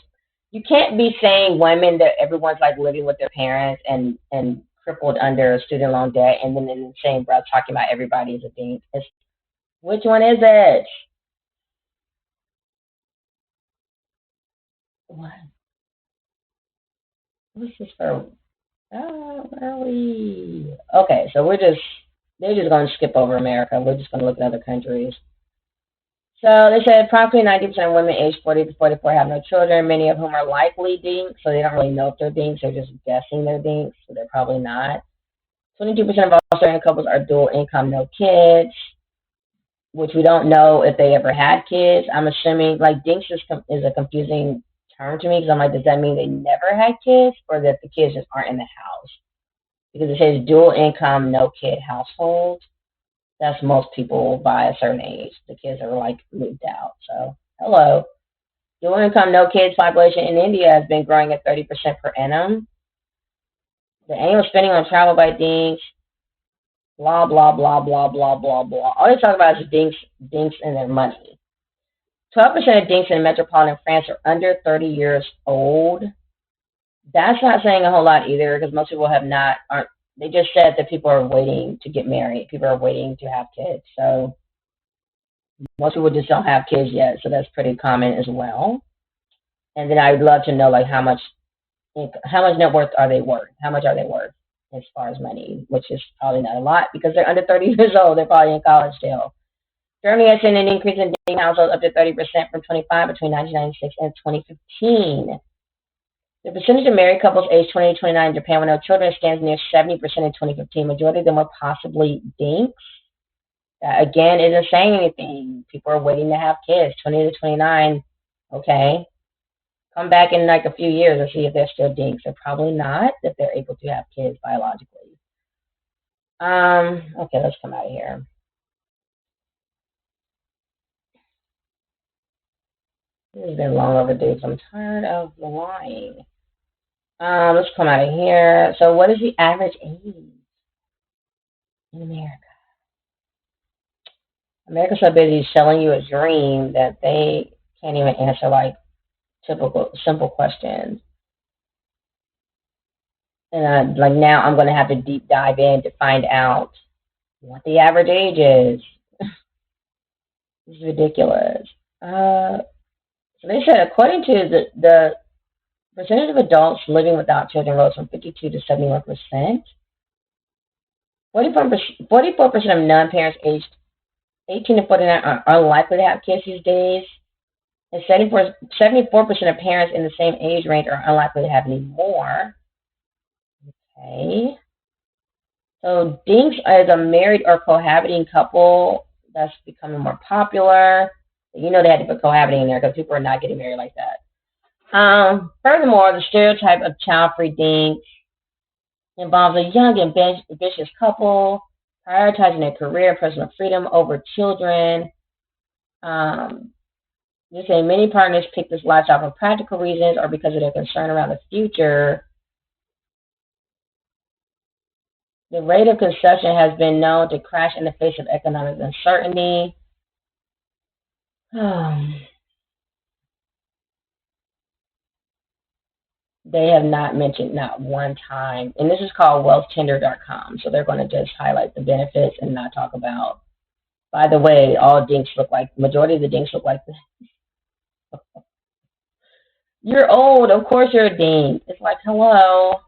you can't be saying women that everyone's like living with their parents and crippled under student loan debt, and then in the same breath talking about everybody's a dink. Which one is it? What? What's this for? Where are we? Okay, so they're just going to skip over America. We're just going to look at other countries. So they said approximately 90% of women aged 40 to 44 have no children, many of whom are likely dinks, so they don't really know if they're dinks. They're just guessing they're dinks, so they're probably not. 22% of Australian couples are dual income, no kids, which we don't know if they ever had kids. I'm assuming, like, dinks is a confusing term to me because I'm like, does that mean they never had kids or that the kids just aren't in the house? Because it says dual income, no kid household. That's most people by a certain age. The kids are like moved out. So, hello. Dual income, no kids population in India has been growing at 30% per annum. The annual spending on travel by dinks, blah, blah, blah, blah, blah, blah, blah. All they talk about is dinks and their money. 12% of dinks in metropolitan France are under 30 years old. That's not saying a whole lot either because most people aren't. They just said that people are waiting to get married. People are waiting to have kids. So most people just don't have kids yet. So that's pretty common as well. And then I would love to know like how much net worth are they worth? How much are they worth as far as money? Which is probably not a lot because they're under 30 years old. They're probably in college still. Germany has seen an increase in dating households up to 30% from 25 between 1996 and 2015. The percentage of married couples aged 20 to 29 in Japan with no children stands near 70% in 2015. Majority of them were possibly dinks. That, again, isn't saying anything. People are waiting to have kids. 20 to 29, okay. Come back in like a few years and see if they're still dinks. They're probably not, if they're able to have kids biologically. Okay, let's come out of here. This has been long overdue, so I'm tired of the lying. Let's come out of here. So what is the average age in America? America's so busy selling you a dream that they can't even answer like typical simple questions. And like now I'm gonna have to deep dive in to find out what the average age is. This is ridiculous. So they said according to the percentage of adults living without children rose from 52 to 71%. 44% of non-parents aged 18 to 49 are unlikely to have kids these days. And 74% of parents in the same age range are unlikely to have any more. Okay. So dinks as a married or cohabiting couple, that's becoming more popular. You know they had to put cohabiting in there because people are not getting married like that. Furthermore, the stereotype of child-free dinks involves a young, ambitious couple prioritizing their career and personal freedom over children. You say many partners pick this lifestyle for practical reasons or because of their concern around the future. The rate of conception has been known to crash in the face of economic uncertainty. They have not mentioned not one time. And this is called wealthtender.com. So they're going to just highlight the benefits and not talk about, by the way, all dinks look like, majority of the dinks look like this. You're old. Of course you're a dink. It's like, hello.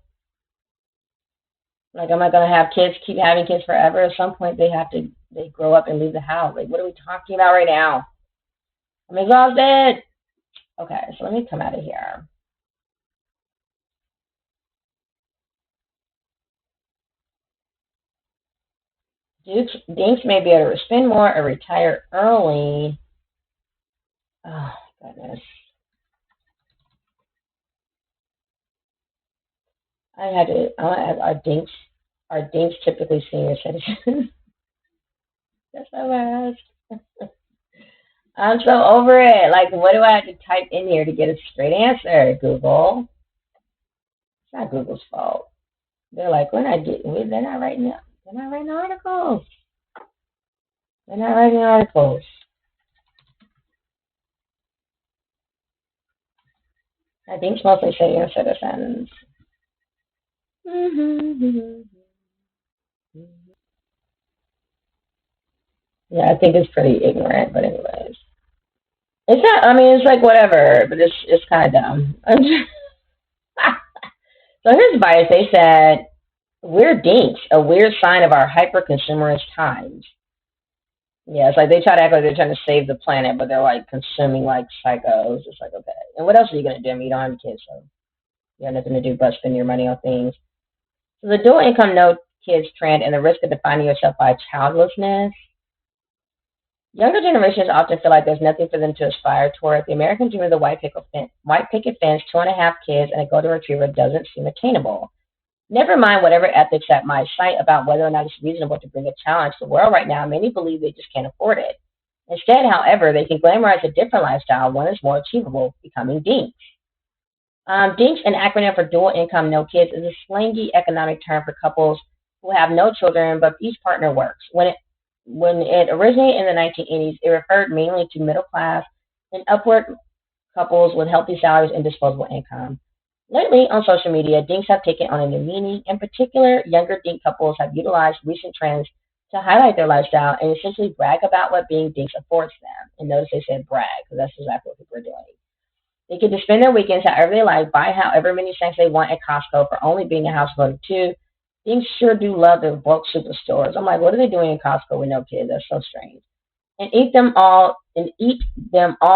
Like, am I going to have kids, keep having kids forever? At some point, they grow up and leave the house. Like, what are we talking about right now? I'm exhausted. Okay, so let me come out of here. Dinks may be able to spend more or retire early. Oh, goodness. Are Are DINKs typically senior citizens? That's what I asked. I'm so over it. Like, what do I have to type in here to get a straight answer? Google. It's not Google's fault. They're like, they're not writing, they're not writing articles. They're not writing articles. I think it's mostly senior citizens. Yeah, I think it's pretty ignorant, but anyways. It's not, I mean, it's like whatever, but it's kind of dumb. So here's the bias. They said, we're dinks, a weird sign of our hyper-consumerist times. Yeah, it's like they try to act like they're trying to save the planet, but they're like consuming like psychos. It's like, okay. And what else are you going to do? I mean, you don't have kids, so you have nothing to do but spend your money on things. So the dual income no kids trend and the risk of defining yourself by childlessness. Younger generations often feel like there's nothing for them to aspire toward. The American dream of the white picket fence, 2.5 kids, and a golden retriever doesn't seem attainable. Never mind whatever ethics that might cite about whether or not it's reasonable to bring a challenge to the world right now, many believe they just can't afford it. Instead, however, they can glamorize a different lifestyle, one that's more achievable, becoming DINKs. DINKs, an acronym for dual income no kids, is a slangy economic term for couples who have no children but each partner works. When it originated in the 1980s, it referred mainly to middle class and upward couples with healthy salaries and disposable income. Lately, on social media, DINKs have taken on a new meaning. In particular, younger DINK couples have utilized recent trends to highlight their lifestyle and essentially brag about what being DINKs affords them. And notice they said brag, because that's exactly what people are doing. They get to spend their weekends however they like, buy however many snacks they want at Costco for only being a household of two. DINKs sure do love their bulk superstores. I'm like, what are they doing in Costco with no kids? That's so strange. And eat them all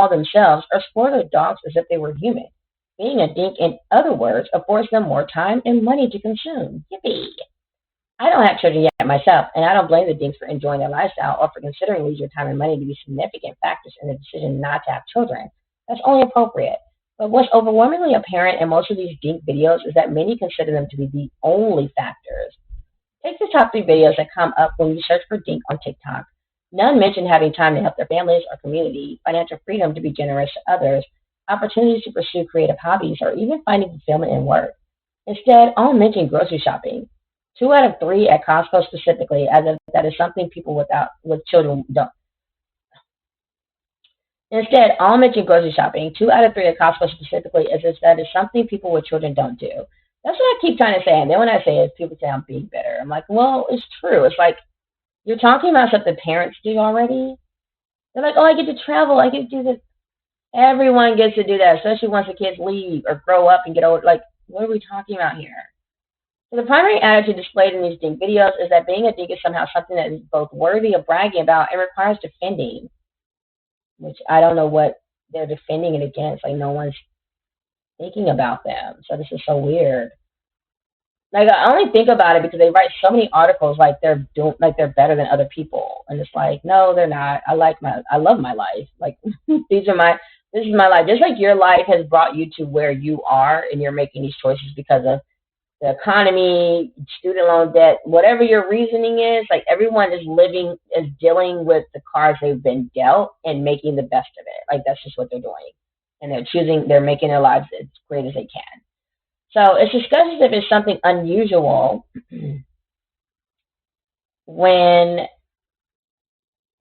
themselves, or spoil their dogs as if they were human. Being a DINK, in other words, affords them more time and money to consume. Yippee! I don't have children yet myself, and I don't blame the DINKs for enjoying their lifestyle or for considering leisure time and money to be significant factors in the decision not to have children. That's only appropriate. But what's overwhelmingly apparent in most of these DINK videos is that many consider them to be the only factors. Take the top 3 videos that come up when you search for DINK on TikTok. None mention having time to help their families or community, financial freedom to be generous to others, opportunities to pursue creative hobbies, or even finding fulfillment in work. Instead, all mention grocery shopping. 2 out of 3 at Costco specifically, as if that is something people with children don't. Instead, all mention grocery shopping. 2 out of 3 at Costco specifically, as if that is something people with children don't do. That's what I keep trying to say. And then when I say it, people say I'm being bitter. I'm like, well, it's true. It's like you're talking about stuff that parents do already. They're like, oh, I get to travel. I get to do this. Everyone gets to do that, especially once the kids leave or grow up and get older. Like, what are we talking about here? So the primary attitude displayed in these DINK videos is that being a DINK is somehow something that is both worthy of bragging about and requires defending, which I don't know what they're defending it against. Like, no one's thinking about them. So this is so weird. Like, I only think about it because they write so many articles like they're better than other people, and it's like, no, they're not. I love my life. Like, this is my life. Just like your life has brought you to where you are, and you're making these choices because of the economy, student loan debt, whatever your reasoning is. Like, everyone is dealing with the cards they've been dealt and making the best of it. Like, that's just what they're doing, and they're making their lives as great as they can. So it's discussed as if it's something unusual when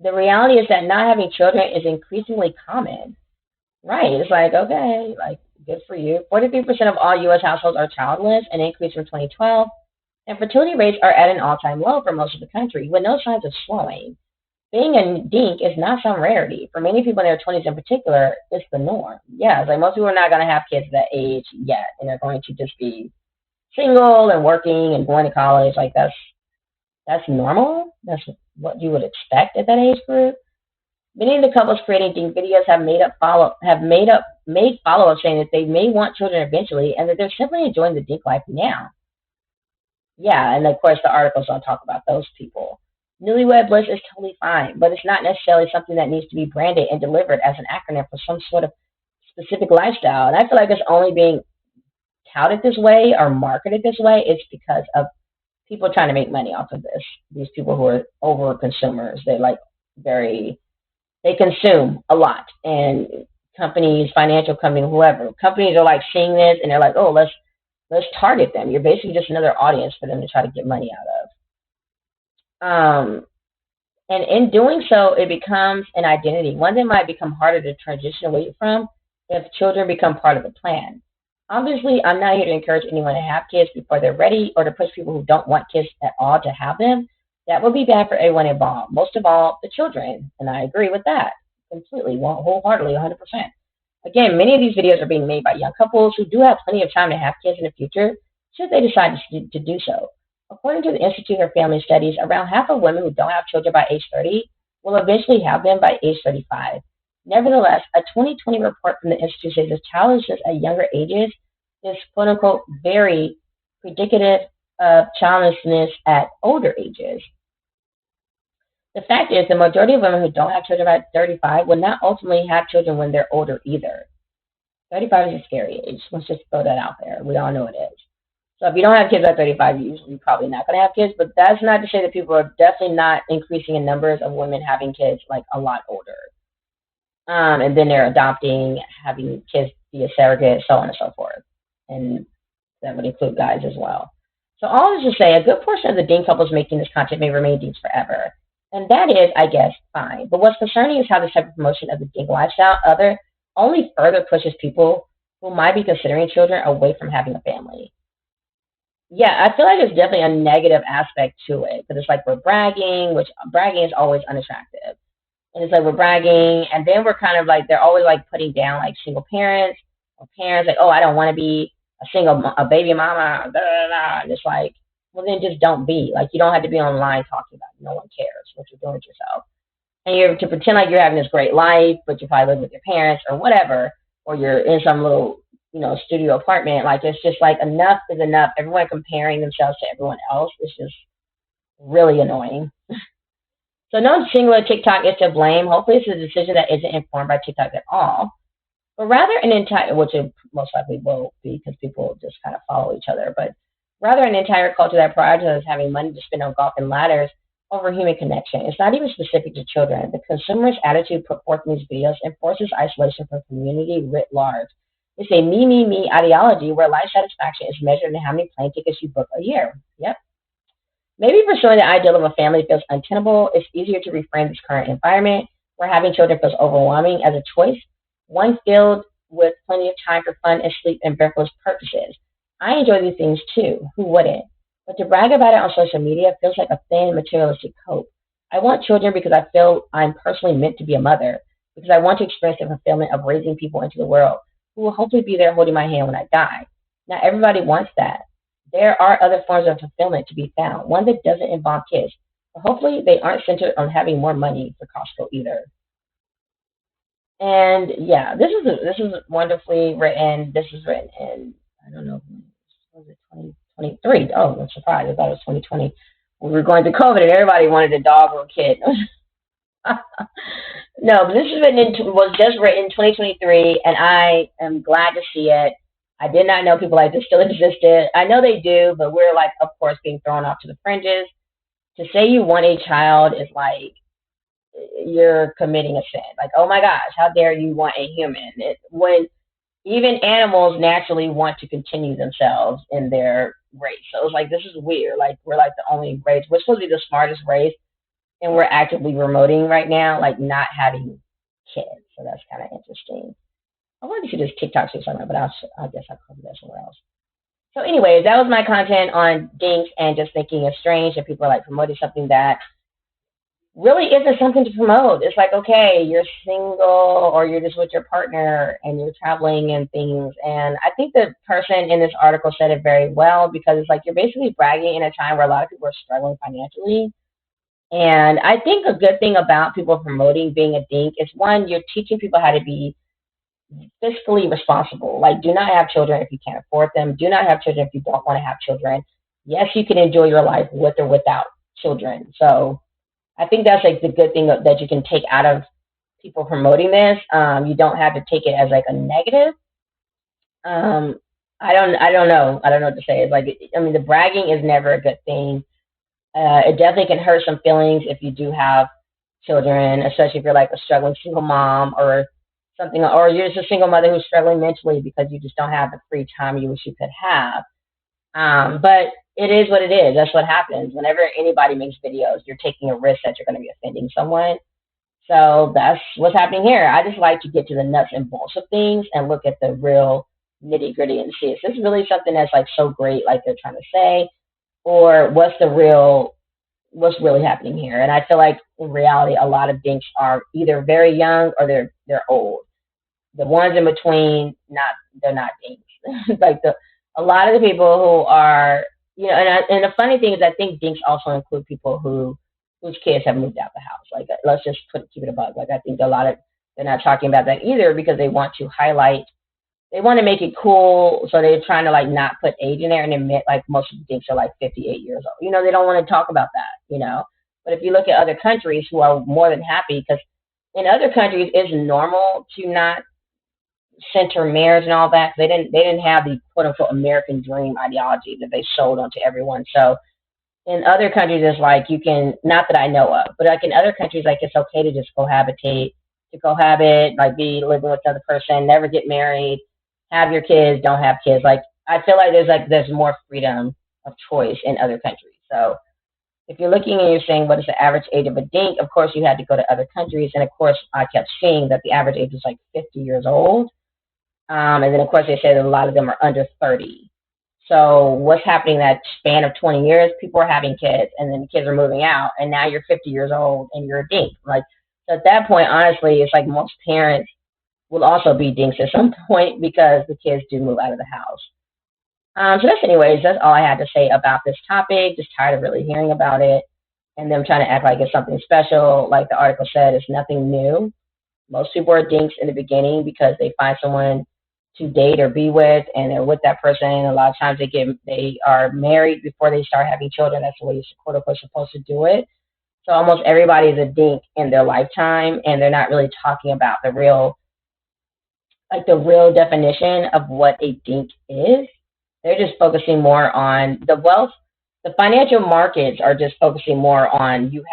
the reality is that not having children is increasingly common. Right. It's like, okay, like, good for you. 43% of all U.S. households are childless, an increase from 2012. And fertility rates are at an all-time low for most of the country, with no signs of slowing. Being a DINK is not some rarity. For many people in their 20s in particular, it's the norm. Yeah, it's like most people are not going to have kids at that age yet, and they're going to just be single and working and going to college. Like, that's normal. That's what you would expect at that age group. Many of the couples creating DINK videos have made follow-ups saying that they may want children eventually and that they're simply enjoying the DINK life now. Yeah, and of course the articles don't talk about those people. Newlywed bliss is totally fine, but it's not necessarily something that needs to be branded and delivered as an acronym for some sort of specific lifestyle. And I feel like it's only being touted this way or marketed this way. It's because of people trying to make money off of this. These people who are over consumers, they like very they consume a lot, and companies, financial companies, whoever companies are like seeing this, and they're like, oh, let's target them. You're basically just another audience for them to try to get money out of. And in doing so, it becomes an identity, one that might become harder to transition away from if children become part of the plan. Obviously, I'm not here to encourage anyone to have kids before they're ready or to push people who don't want kids at all to have them. That would be bad for everyone involved, most of all, the children. And I agree with that completely, wholeheartedly, 100%. Again, many of these videos are being made by young couples who do have plenty of time to have kids in the future, should they decide to do so. According to the Institute for Family Studies, around half of women who don't have children by age 30 will eventually have them by age 35. Nevertheless, a 2020 report from the Institute says that childlessness at younger ages is, quote unquote, very predicative of childlessness at older ages. The fact is, the majority of women who don't have children by 35 will not ultimately have children when they're older either. 35 is a scary age. Let's just throw that out there. We all know it is. So if you don't have kids at 35, you're usually probably not going to have kids. But that's not to say that people are definitely not increasing in numbers of women having kids like a lot older. And then they're adopting, having kids via surrogate, so on and so forth. And that would include guys as well. So all this to say, a good portion of the DINK couples making this content may remain DINKs forever. And that is, I guess, fine. But what's concerning is how this type of promotion of the DINK lifestyle only further pushes people who might be considering children away from having a family. Yeah, I feel like there's definitely a negative aspect to it. Because it's like we're bragging, which bragging is always unattractive. And it's like we're bragging, and then we're kind of like, they're always like putting down like single parents or parents, like, oh, I don't want to be a baby mama, blah, blah, blah. And it's like, well, then just don't be. Like, you don't have to be online talking about it. No one cares what you're doing with yourself. And you're to pretend like you're having this great life, but you probably live with your parents or whatever, or you're in some little, studio apartment. Like, it's just like enough is enough. Everyone comparing themselves to everyone else is just really annoying. So no singular TikTok is to blame. Hopefully it's a decision that isn't informed by TikTok at all, but rather an entire, which it most likely will be because people just kind of follow each other, but rather an entire culture that prioritizes having money to spend on golf and ladders over human connection. It's not even specific to children. The consumerist attitude put forth in these videos enforces isolation from community writ large. It's a me, me, me ideology where life satisfaction is measured in how many plane tickets you book a year. Yep. Maybe pursuing the ideal of a family feels untenable. It's easier to reframe this current environment where having children feels overwhelming as a choice, one filled with plenty of time for fun and sleep and frivolous purposes. I enjoy these things too. Who wouldn't? But to brag about it on social media feels like a thin, materialistic hope. I want children because I feel I'm personally meant to be a mother, because I want to experience the fulfillment of raising people into the world who will hopefully be there holding my hand when I die. Not everybody wants that. There are other forms of fulfillment to be found, one that doesn't involve kids. But hopefully they aren't centered on having more money for Costco either. And yeah, this is wonderfully written. This is written in, I don't know, was it 2023? Oh, I'm surprised. I thought it was 2020. We were going through COVID and everybody wanted a dog or a kid. No, but this was just written in 2023, and I am glad to see it. I did not know people like this still existed. I know they do, but we're like, of course, being thrown off to the fringes. To say you want a child is like you're committing a sin. Like, oh my gosh, how dare you want a human? When even animals naturally want to continue themselves in their race. So it's like, this is weird. Like, we're like the only race. We're supposed to be the smartest race, and we're actively promoting right now, like not having kids. So that's kind of interesting. I wanted to do this TikTok or something, but I guess I'll cover that somewhere else. So anyways, that was my content on DINKs and just thinking it's strange that people are like promoting something that really isn't something to promote. It's like, okay, you're single or you're just with your partner and you're traveling and things. And I think the person in this article said it very well, because it's like you're basically bragging in a time where a lot of people are struggling financially. And I think a good thing about people promoting being a DINK is, one, you're teaching people how to be fiscally responsible. Like, do not have children if you can't afford them. Do not have children if you don't want to have children. Yes, you can enjoy your life with or without children. So I think that's like the good thing that you can take out of people promoting this. You don't have to take it as like a negative. I don't know. I don't know what to say. It's like, I mean, the bragging is never a good thing. It definitely can hurt some feelings if you do have children, especially if you're like a struggling single mom or something, or you're just a single mother who's struggling mentally because you just don't have the free time you wish you could have. But it is what it is. That's what happens. Whenever anybody makes videos, you're taking a risk that you're going to be offending someone. So that's what's happening here. I just like to get to the nuts and bolts of things and look at the real nitty gritty and see, is this really something that's like so great, like they're trying to say, or what's really happening here? And I feel like in reality, a lot of dinks are either very young or they're old. The ones in between, not they're not dinks. Like a lot of the people who are, and the funny thing is, I think dinks also include people whose kids have moved out the house. Like, let's just keep it a bug. Like, I think a lot of they're not talking about that either because they want to highlight, they want to make it cool, so they're trying to like not put age in there and admit like most of the dinks are like 58 years old. They don't want to talk about that. But if you look at other countries who are more than happy, because in other countries it's normal to not center marriage and all that. They didn't have the quote unquote American dream ideology that they sold onto everyone. So in other countries, it's like you can, not that I know of, but like in other countries, like it's okay to just cohabitate, to cohabit, like be living with another person, never get married, have your kids, don't have kids. Like I feel like there's more freedom of choice in other countries. So if you're looking and you're saying what is the average age of a dink, of course you had to go to other countries, and of course I kept seeing that the average age is like 50 years old. And then of course they say that a lot of them are under 30. So what's happening that span of 20 years? People are having kids, and then the kids are moving out, and now you're 50 years old and you're a dink. Like, so at that point, honestly, it's like most parents will also be dinks at some point because the kids do move out of the house. So that's all I had to say about this topic. Just tired of really hearing about it and them trying to act like it's something special. Like the article said, it's nothing new. Most people are dinks in the beginning because they find someone to date or be with, and they're with that person. A lot of times they are married before they start having children. That's the way you're quote unquote supposed to do it. So almost everybody is a dink in their lifetime, and they're not really talking about the real definition of what a dink is. They're just focusing more on the wealth. The financial markets are just focusing more on you're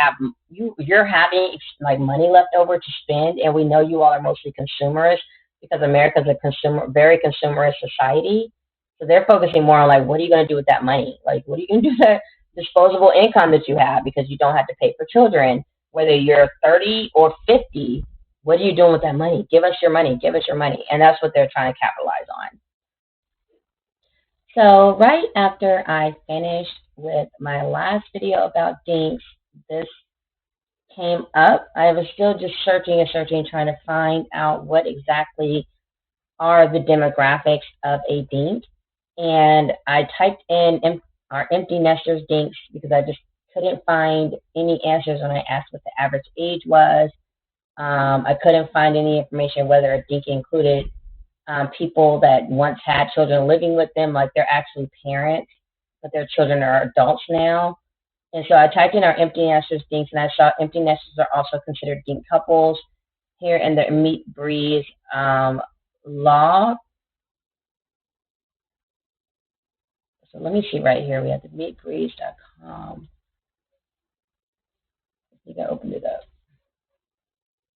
having like money left over to spend, and we know you all are mostly consumers because America's a very consumerist society. So they're focusing more on like, what are you going to do with that money? Like, what are you going to do with that disposable income that you have because you don't have to pay for children, whether you're 30 or 50? What are you doing with that money? Give us your money. Give us your money. And that's what they're trying to capitalize on. So right after I finished with my last video about dinks, this came up. I was still just searching and searching, trying to find out what exactly are the demographics of a dink. And I typed in our empty nesters dinks because I just couldn't find any answers when I asked what the average age was. I couldn't find any information whether a dink included people that once had children living with them, like they're actually parents, but their children are adults now. And so I typed in our empty nesters dinks, and I saw empty nesters are also considered dink couples here in the Meet Breeze law. So let me see right here. We have the meetbreeze.com. I think I opened it up.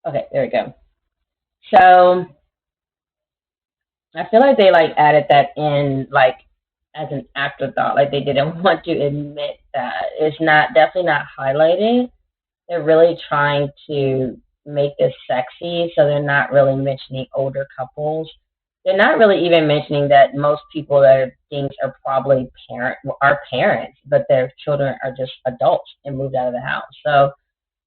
Okay, there we go. So I feel like they like added that in like as an afterthought, like they didn't want to admit that it's definitely not highlighted. They're really trying to make this sexy, so they're not really mentioning older couples. They're not really even mentioning that most people that are dinks are probably parents, but their children are just adults and moved out of the house. So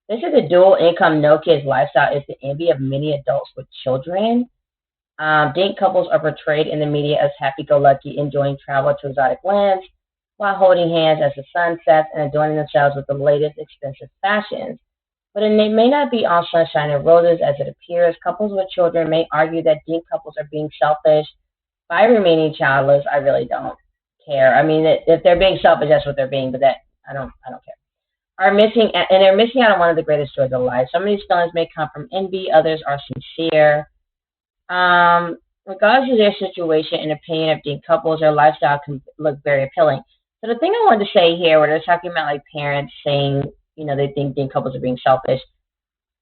this is a dual income, no kids lifestyle is the envy of many adults with children. Dink couples are portrayed in the media as happy-go-lucky, enjoying travel to exotic lands while holding hands as the sun sets and adorning themselves with the latest expensive fashions. But it may not be all sunshine and roses as it appears. Couples with children may argue that dink couples are being selfish by remaining childless. I really don't care. I mean, if they're being selfish, that's what they're being, but that I don't care. They're missing out on one of the greatest joys of life. Some of these feelings may come from envy, others are sincere. regardless of their situation and opinion of DINK couples, their lifestyle can look very appealing. So the thing I wanted to say here, where they're talking about like parents saying, they think DINK couples are being selfish.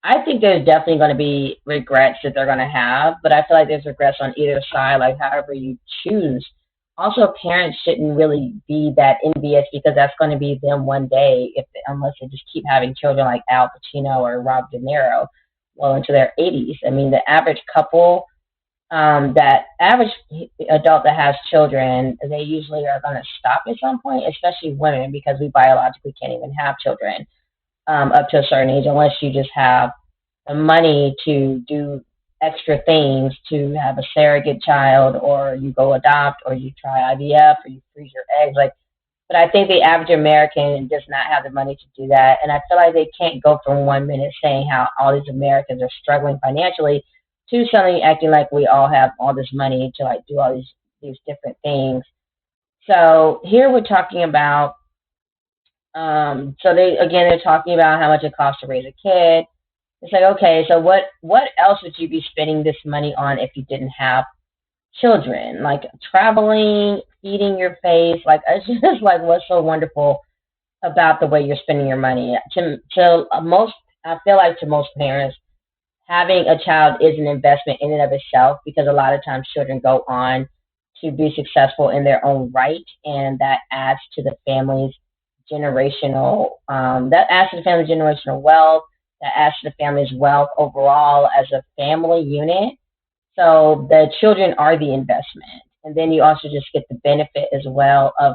I think there's definitely going to be regrets that they're going to have, but I feel like there's regrets on either side, like however you choose. Also, parents shouldn't really be that envious because that's going to be them one day, unless they just keep having children like Al Pacino or Rob De Niro well into their 80s. I mean, the average couple, that average adult that has children, they usually are going to stop at some point, especially women, because we biologically can't even have children up to a certain age unless you just have the money to do extra things to have a surrogate child, or you go adopt, or you try IVF, or you freeze your eggs. Like, but I think the average American does not have the money to do that, and I feel like they can't go from 1 minute saying how all these Americans are struggling financially to suddenly acting like we all have all this money to like do all these different things. So here we're talking about so they're talking about how much it costs to raise a kid. It's like, okay, so what else would you be spending this money on if you didn't have children? Like traveling, feeding your face, like it's just like what's so wonderful about the way you're spending your money. To most, I feel like to most parents, having a child is an investment in and of itself, because a lot of times children go on to be successful in their own right, and that adds to the family's generational wealth, that adds to the family's wealth overall as a family unit. So the children are the investment, and then you also just get the benefit as well of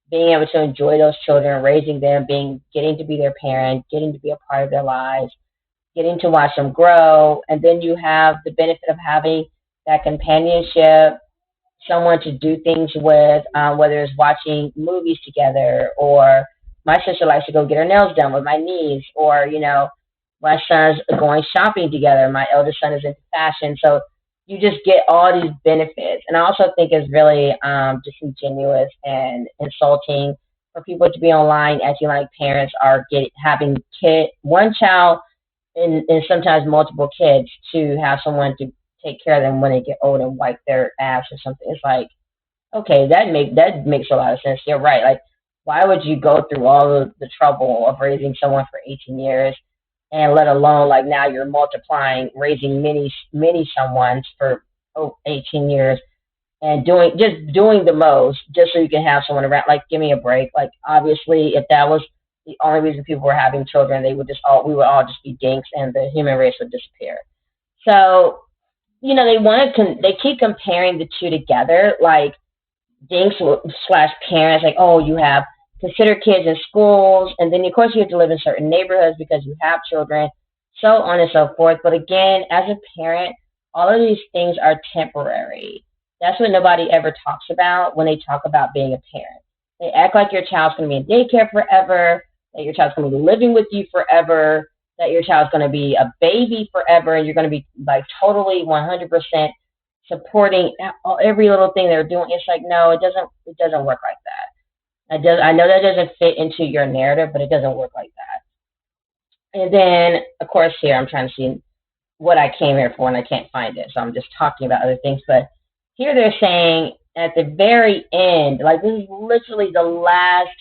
being able to enjoy those children, raising them, getting to be their parent, getting to be a part of their lives, getting to watch them grow, and then you have the benefit of having that companionship, someone to do things with, whether it's watching movies together, or my sister likes to go get her nails done with my niece, or my son's going shopping together. My eldest son is into fashion, so you just get all these benefits. And I also think it's really disingenuous and insulting for people to be online acting like parents are having one child and sometimes multiple kids, to have someone to take care of them when they get old and wipe their ass or something. It's like, okay, that makes a lot of sense. You're right. Like, why would you go through all of the trouble of raising someone for 18 years, and let alone like now you're multiplying, raising many someones for 18 years, and doing the most just so you can have someone around? Like, give me a break. Like, obviously, if that was the only reason people were having children, we would all just be dinks, and the human race would disappear. So, they keep comparing the two together, like dinks slash parents, like, oh, you have consider kids in schools, and then of course you have to live in certain neighborhoods because you have children, so on and so forth. But again, as a parent, all of these things are temporary. That's what nobody ever talks about when they talk about being a parent. They act like your child's going to be in daycare forever, that your child's going to be living with you forever, that your child's going to be a baby forever, and you're going to be like totally 100% supporting every little thing they're doing. It's like, no, it doesn't work like that. I know that doesn't fit into your narrative, but it doesn't work like that. And then, of course, here I'm trying to see what I came here for, and I can't find it, so I'm just talking about other things. But here they're saying at the very end, like this is literally the last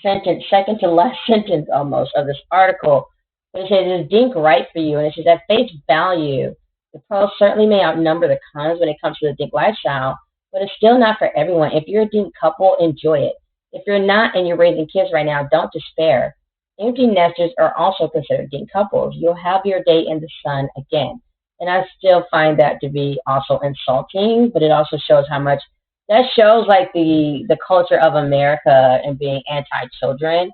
sentence, second to last sentence almost of this article. But it says, "Is DINK right for you?" And it says, at face value, the pros certainly may outnumber the cons when it comes to the DINK lifestyle, but it's still not for everyone. If you're a DINK couple, enjoy it. If you're not and you're raising kids right now, don't despair. Empty nesters are also considered DINK couples. You'll have your day in the sun again. And I still find that to be also insulting, but it also shows how much that shows like the culture of America and being anti-children.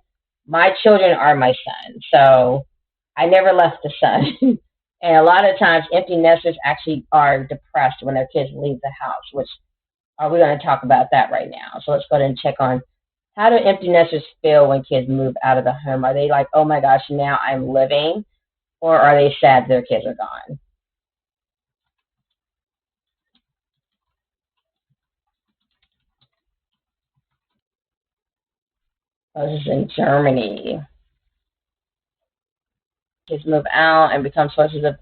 My children are my son, so I never left the sun. And a lot of times empty nesters actually are depressed when their kids leave the house, which we're going to talk about that right now. So let's go ahead and check on how do empty nesters feel when kids move out of the home. Are they like, oh my gosh, now I'm living? Or are they sad their kids are gone? Oh, this is in Germany. Kids move out and become sources of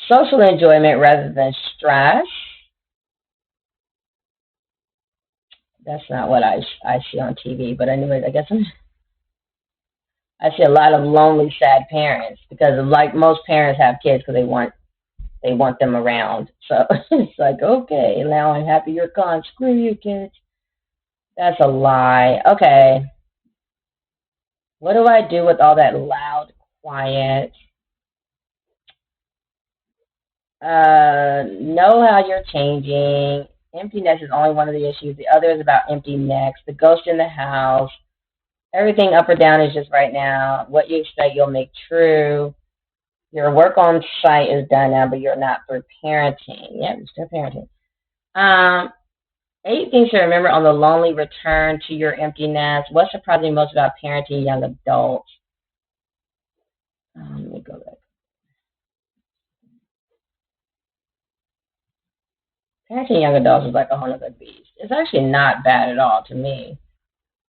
social enjoyment rather than stress. That's not what I see on TV. But anyways, I guess I see a lot of lonely, sad parents because like most parents have kids because they want them around. So it's like, okay, now I'm happy you're gone. Screw you, kids. That's a lie. Okay, what do I do with all that loud, quiet? Know how you're changing. Emptiness is only one of the issues. The other is about empty necks. The ghost in the house. Everything up or down is just right now. What you expect, you'll make true. Your work on site is done now, but you're not for parenting. Yeah, you're still parenting. Um, 8 things to remember on the lonely return to your empty nest. What surprised me most about parenting young adults? Let me go back. Parenting young adults is like a whole other beast. It's actually not bad at all to me.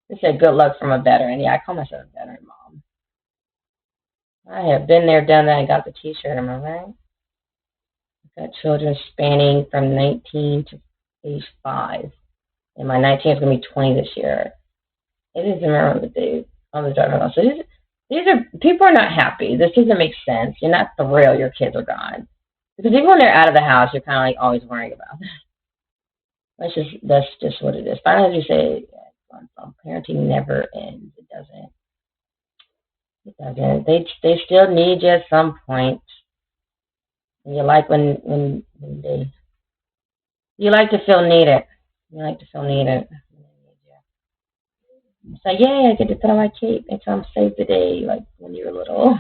It said good luck from a veteran. Yeah, I call myself a veteran mom. I have been there, done that, and got the t-shirt, am I right? I've got children spanning from 19 to age 5. And my 19 is going to be 20 this year. It is remember the day on the driving license. So these are people are not happy. This doesn't make sense. You're not thrilled your kids are gone. Because even when they're out of the house, you're kind of like always worrying about them. That's just what it is. Finally, as you say, parenting never ends. It doesn't. It doesn't. They still need you at some point. And you like when they you like to feel needed. You like to feel needed. So yay, I get to put on my cape and come save the day like when you were little.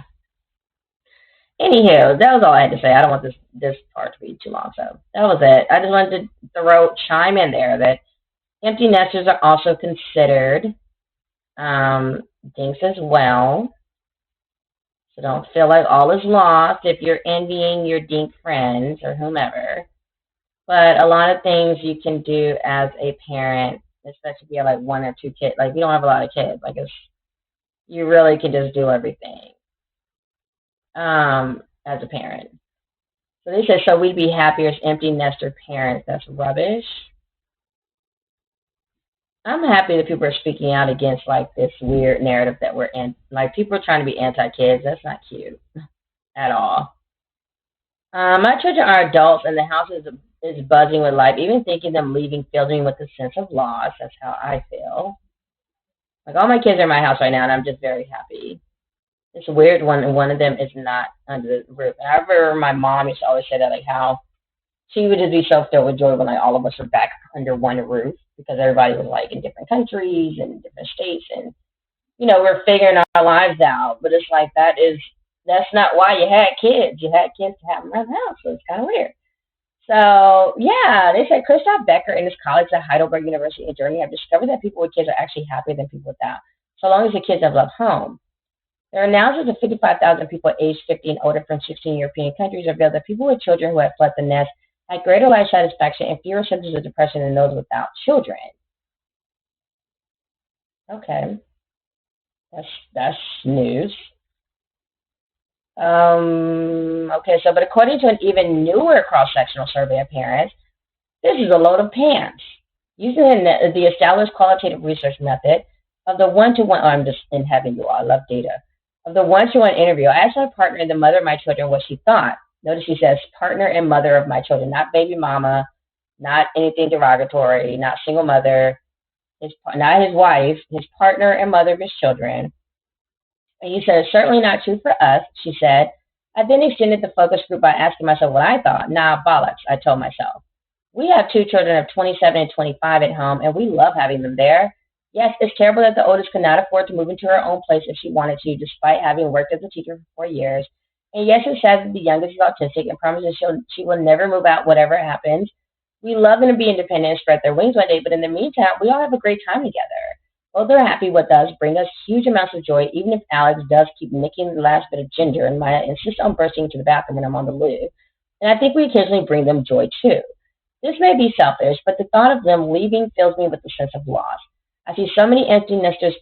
Anywho, that was all I had to say. I don't want this part to be too long, so that was it. I just wanted to chime in there that empty nesters are also considered um, dinks as well. So don't feel like all is lost if you're envying your dink friends or whomever. But a lot of things you can do as a parent, especially if you have like 1 or 2 kids. Like you don't have a lot of kids, like you really can just do everything as a parent. So they said, so we'd be happier as empty nester parents. That's rubbish. I'm happy that people are speaking out against like this weird narrative that we're in. Like people are trying to be anti-kids. That's not cute at all. My children are adults, and the house is buzzing with life. Even thinking them leaving fills me with a sense of loss. That's how I feel. Like all my kids are in my house right now, and I'm just very happy. It's weird when one of them is not under the roof. And I remember my mom used to always say that, like how she would just be so filled with joy when like all of us were back under one roof because everybody was like in different countries and different states, and we're figuring our lives out. But it's like that's not why you had kids. You had kids to have them around the house, so it's kind of weird. So yeah, they said Christoph Becker and his colleagues at Heidelberg University in Germany have discovered that people with kids are actually happier than people without, so long as the kids have left home. Their analysis of 55,000 people aged 50 and older from 16 European countries revealed that people with children who had fled the nest had greater life satisfaction and fewer symptoms of depression than those without children. Okay, that's news. Okay, but according to an even newer cross-sectional survey of parents, this is a load of pants. Using the established qualitative research method of the one-to-one, I'm just in heaven, you all, I love data. Of the one-to-one interview, I asked my partner and the mother of my children what she thought. Notice she says partner and mother of my children, not baby mama, not anything derogatory, not single mother, not his wife, his partner and mother of his children. And he said, certainly not true for us, she said. I then extended the focus group by asking myself what I thought. Nah, bollocks, I told myself. We have 2 children of 27 and 25 at home, and we love having them there. Yes, it's terrible that the oldest could not afford to move into her own place if she wanted to, despite having worked as a teacher for 4 years. And yes, it's sad that the youngest is autistic and promises she will never move out whatever happens. We love them to be independent and spread their wings one day, but in the meantime, we all have a great time together. Both are happy with us, bring us huge amounts of joy, even if Alex does keep nicking the last bit of ginger and Maya insists on bursting into the bathroom when I'm on the loo. And I think we occasionally bring them joy too. This may be selfish, but the thought of them leaving fills me with a sense of loss. I see so many empty nesters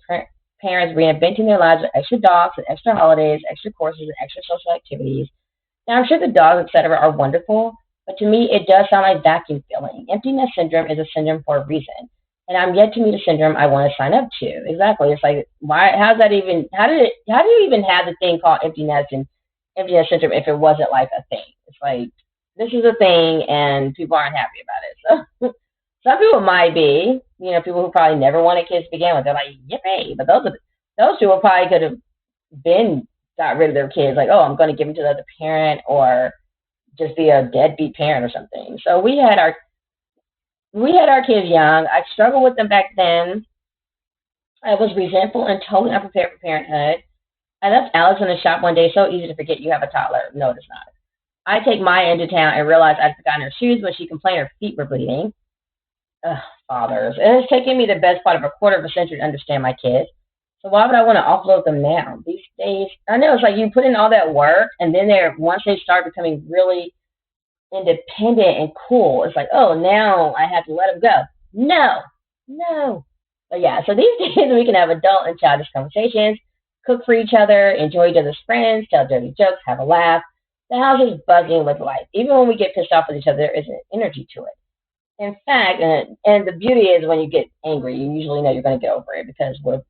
parents reinventing their lives with extra dogs and extra holidays, extra courses, and extra social activities. Now, I'm sure the dogs, etc., are wonderful, but to me, it does sound like vacuum filling. Empty nest syndrome is a syndrome for a reason. and I'm yet to meet a syndrome I want to sign up to. Exactly. It's like, why? How's that even? How do you even have the thing called emptiness and emptiness syndrome if it wasn't like a thing? It's like this is a thing, and people aren't happy about it. So some people might be, people who probably never wanted kids to begin with. They're like, yippee! But those people probably could have been got rid of their kids. Like, oh, I'm going to give them to the other parent, or just be a deadbeat parent or something. So we had our kids young. I struggled with them back then. I was resentful and totally unprepared for parenthood. I left Alex in the shop one day. So easy to forget you have a toddler. No, it's not. I take Maya into town and realize I'd forgotten her shoes when she complained her feet were bleeding. Ugh, fathers. It has taken me the best part of a quarter of a century to understand my kids. So why would I want to offload them now? These days, I know it's like you put in all that work, and then once they start becoming really independent and cool, it's like, oh, now I have to let them go. No, no. But yeah, so these days we can have adult and childish conversations, cook for each other, enjoy each other's friends, tell dirty jokes, have a laugh. The house is buzzing with life. Even when we get pissed off with each other, there is an energy to it. In fact, and the beauty is when you get angry, you usually know you're going to get over it because we're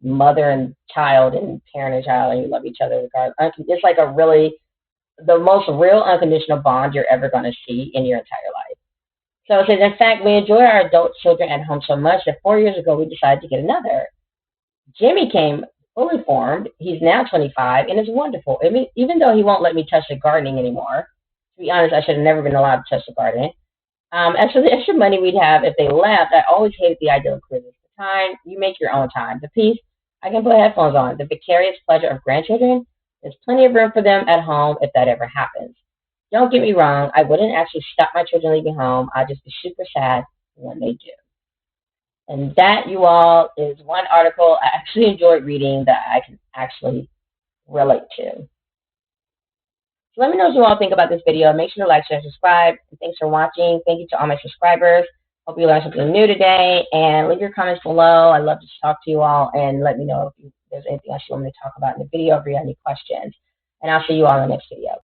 mother and child and parent and child, and you love each other regardless. It's like the most real unconditional bond you're ever going to see in your entire life. So it says, in fact, we enjoy our adult children at home so much that 4 years ago we decided to get another. Jimmy came fully formed. He's now 25 and is wonderful. Even though he won't let me touch the gardening anymore, to be honest, I should have never been allowed to touch the garden. As for the extra money we'd have if they left, I always hated the idea of clearing the time. You make your own time. The peace, I can put headphones on. The vicarious pleasure of grandchildren, there's plenty of room for them at home if that ever happens. Don't get me wrong, I wouldn't actually stop my children leaving home. I'd just be super sad when they do. And that, you all, is one article I actually enjoyed reading that I can actually relate to. So let me know what you all think about this video. Make sure to like, share, and subscribe. And thanks for watching. Thank you to all my subscribers. Hope you learned something new today. And leave your comments below. I'd love to talk to you all. And let me know if there's anything else you want me to talk about in the video, or if you have any questions. And I'll see you all in the next video.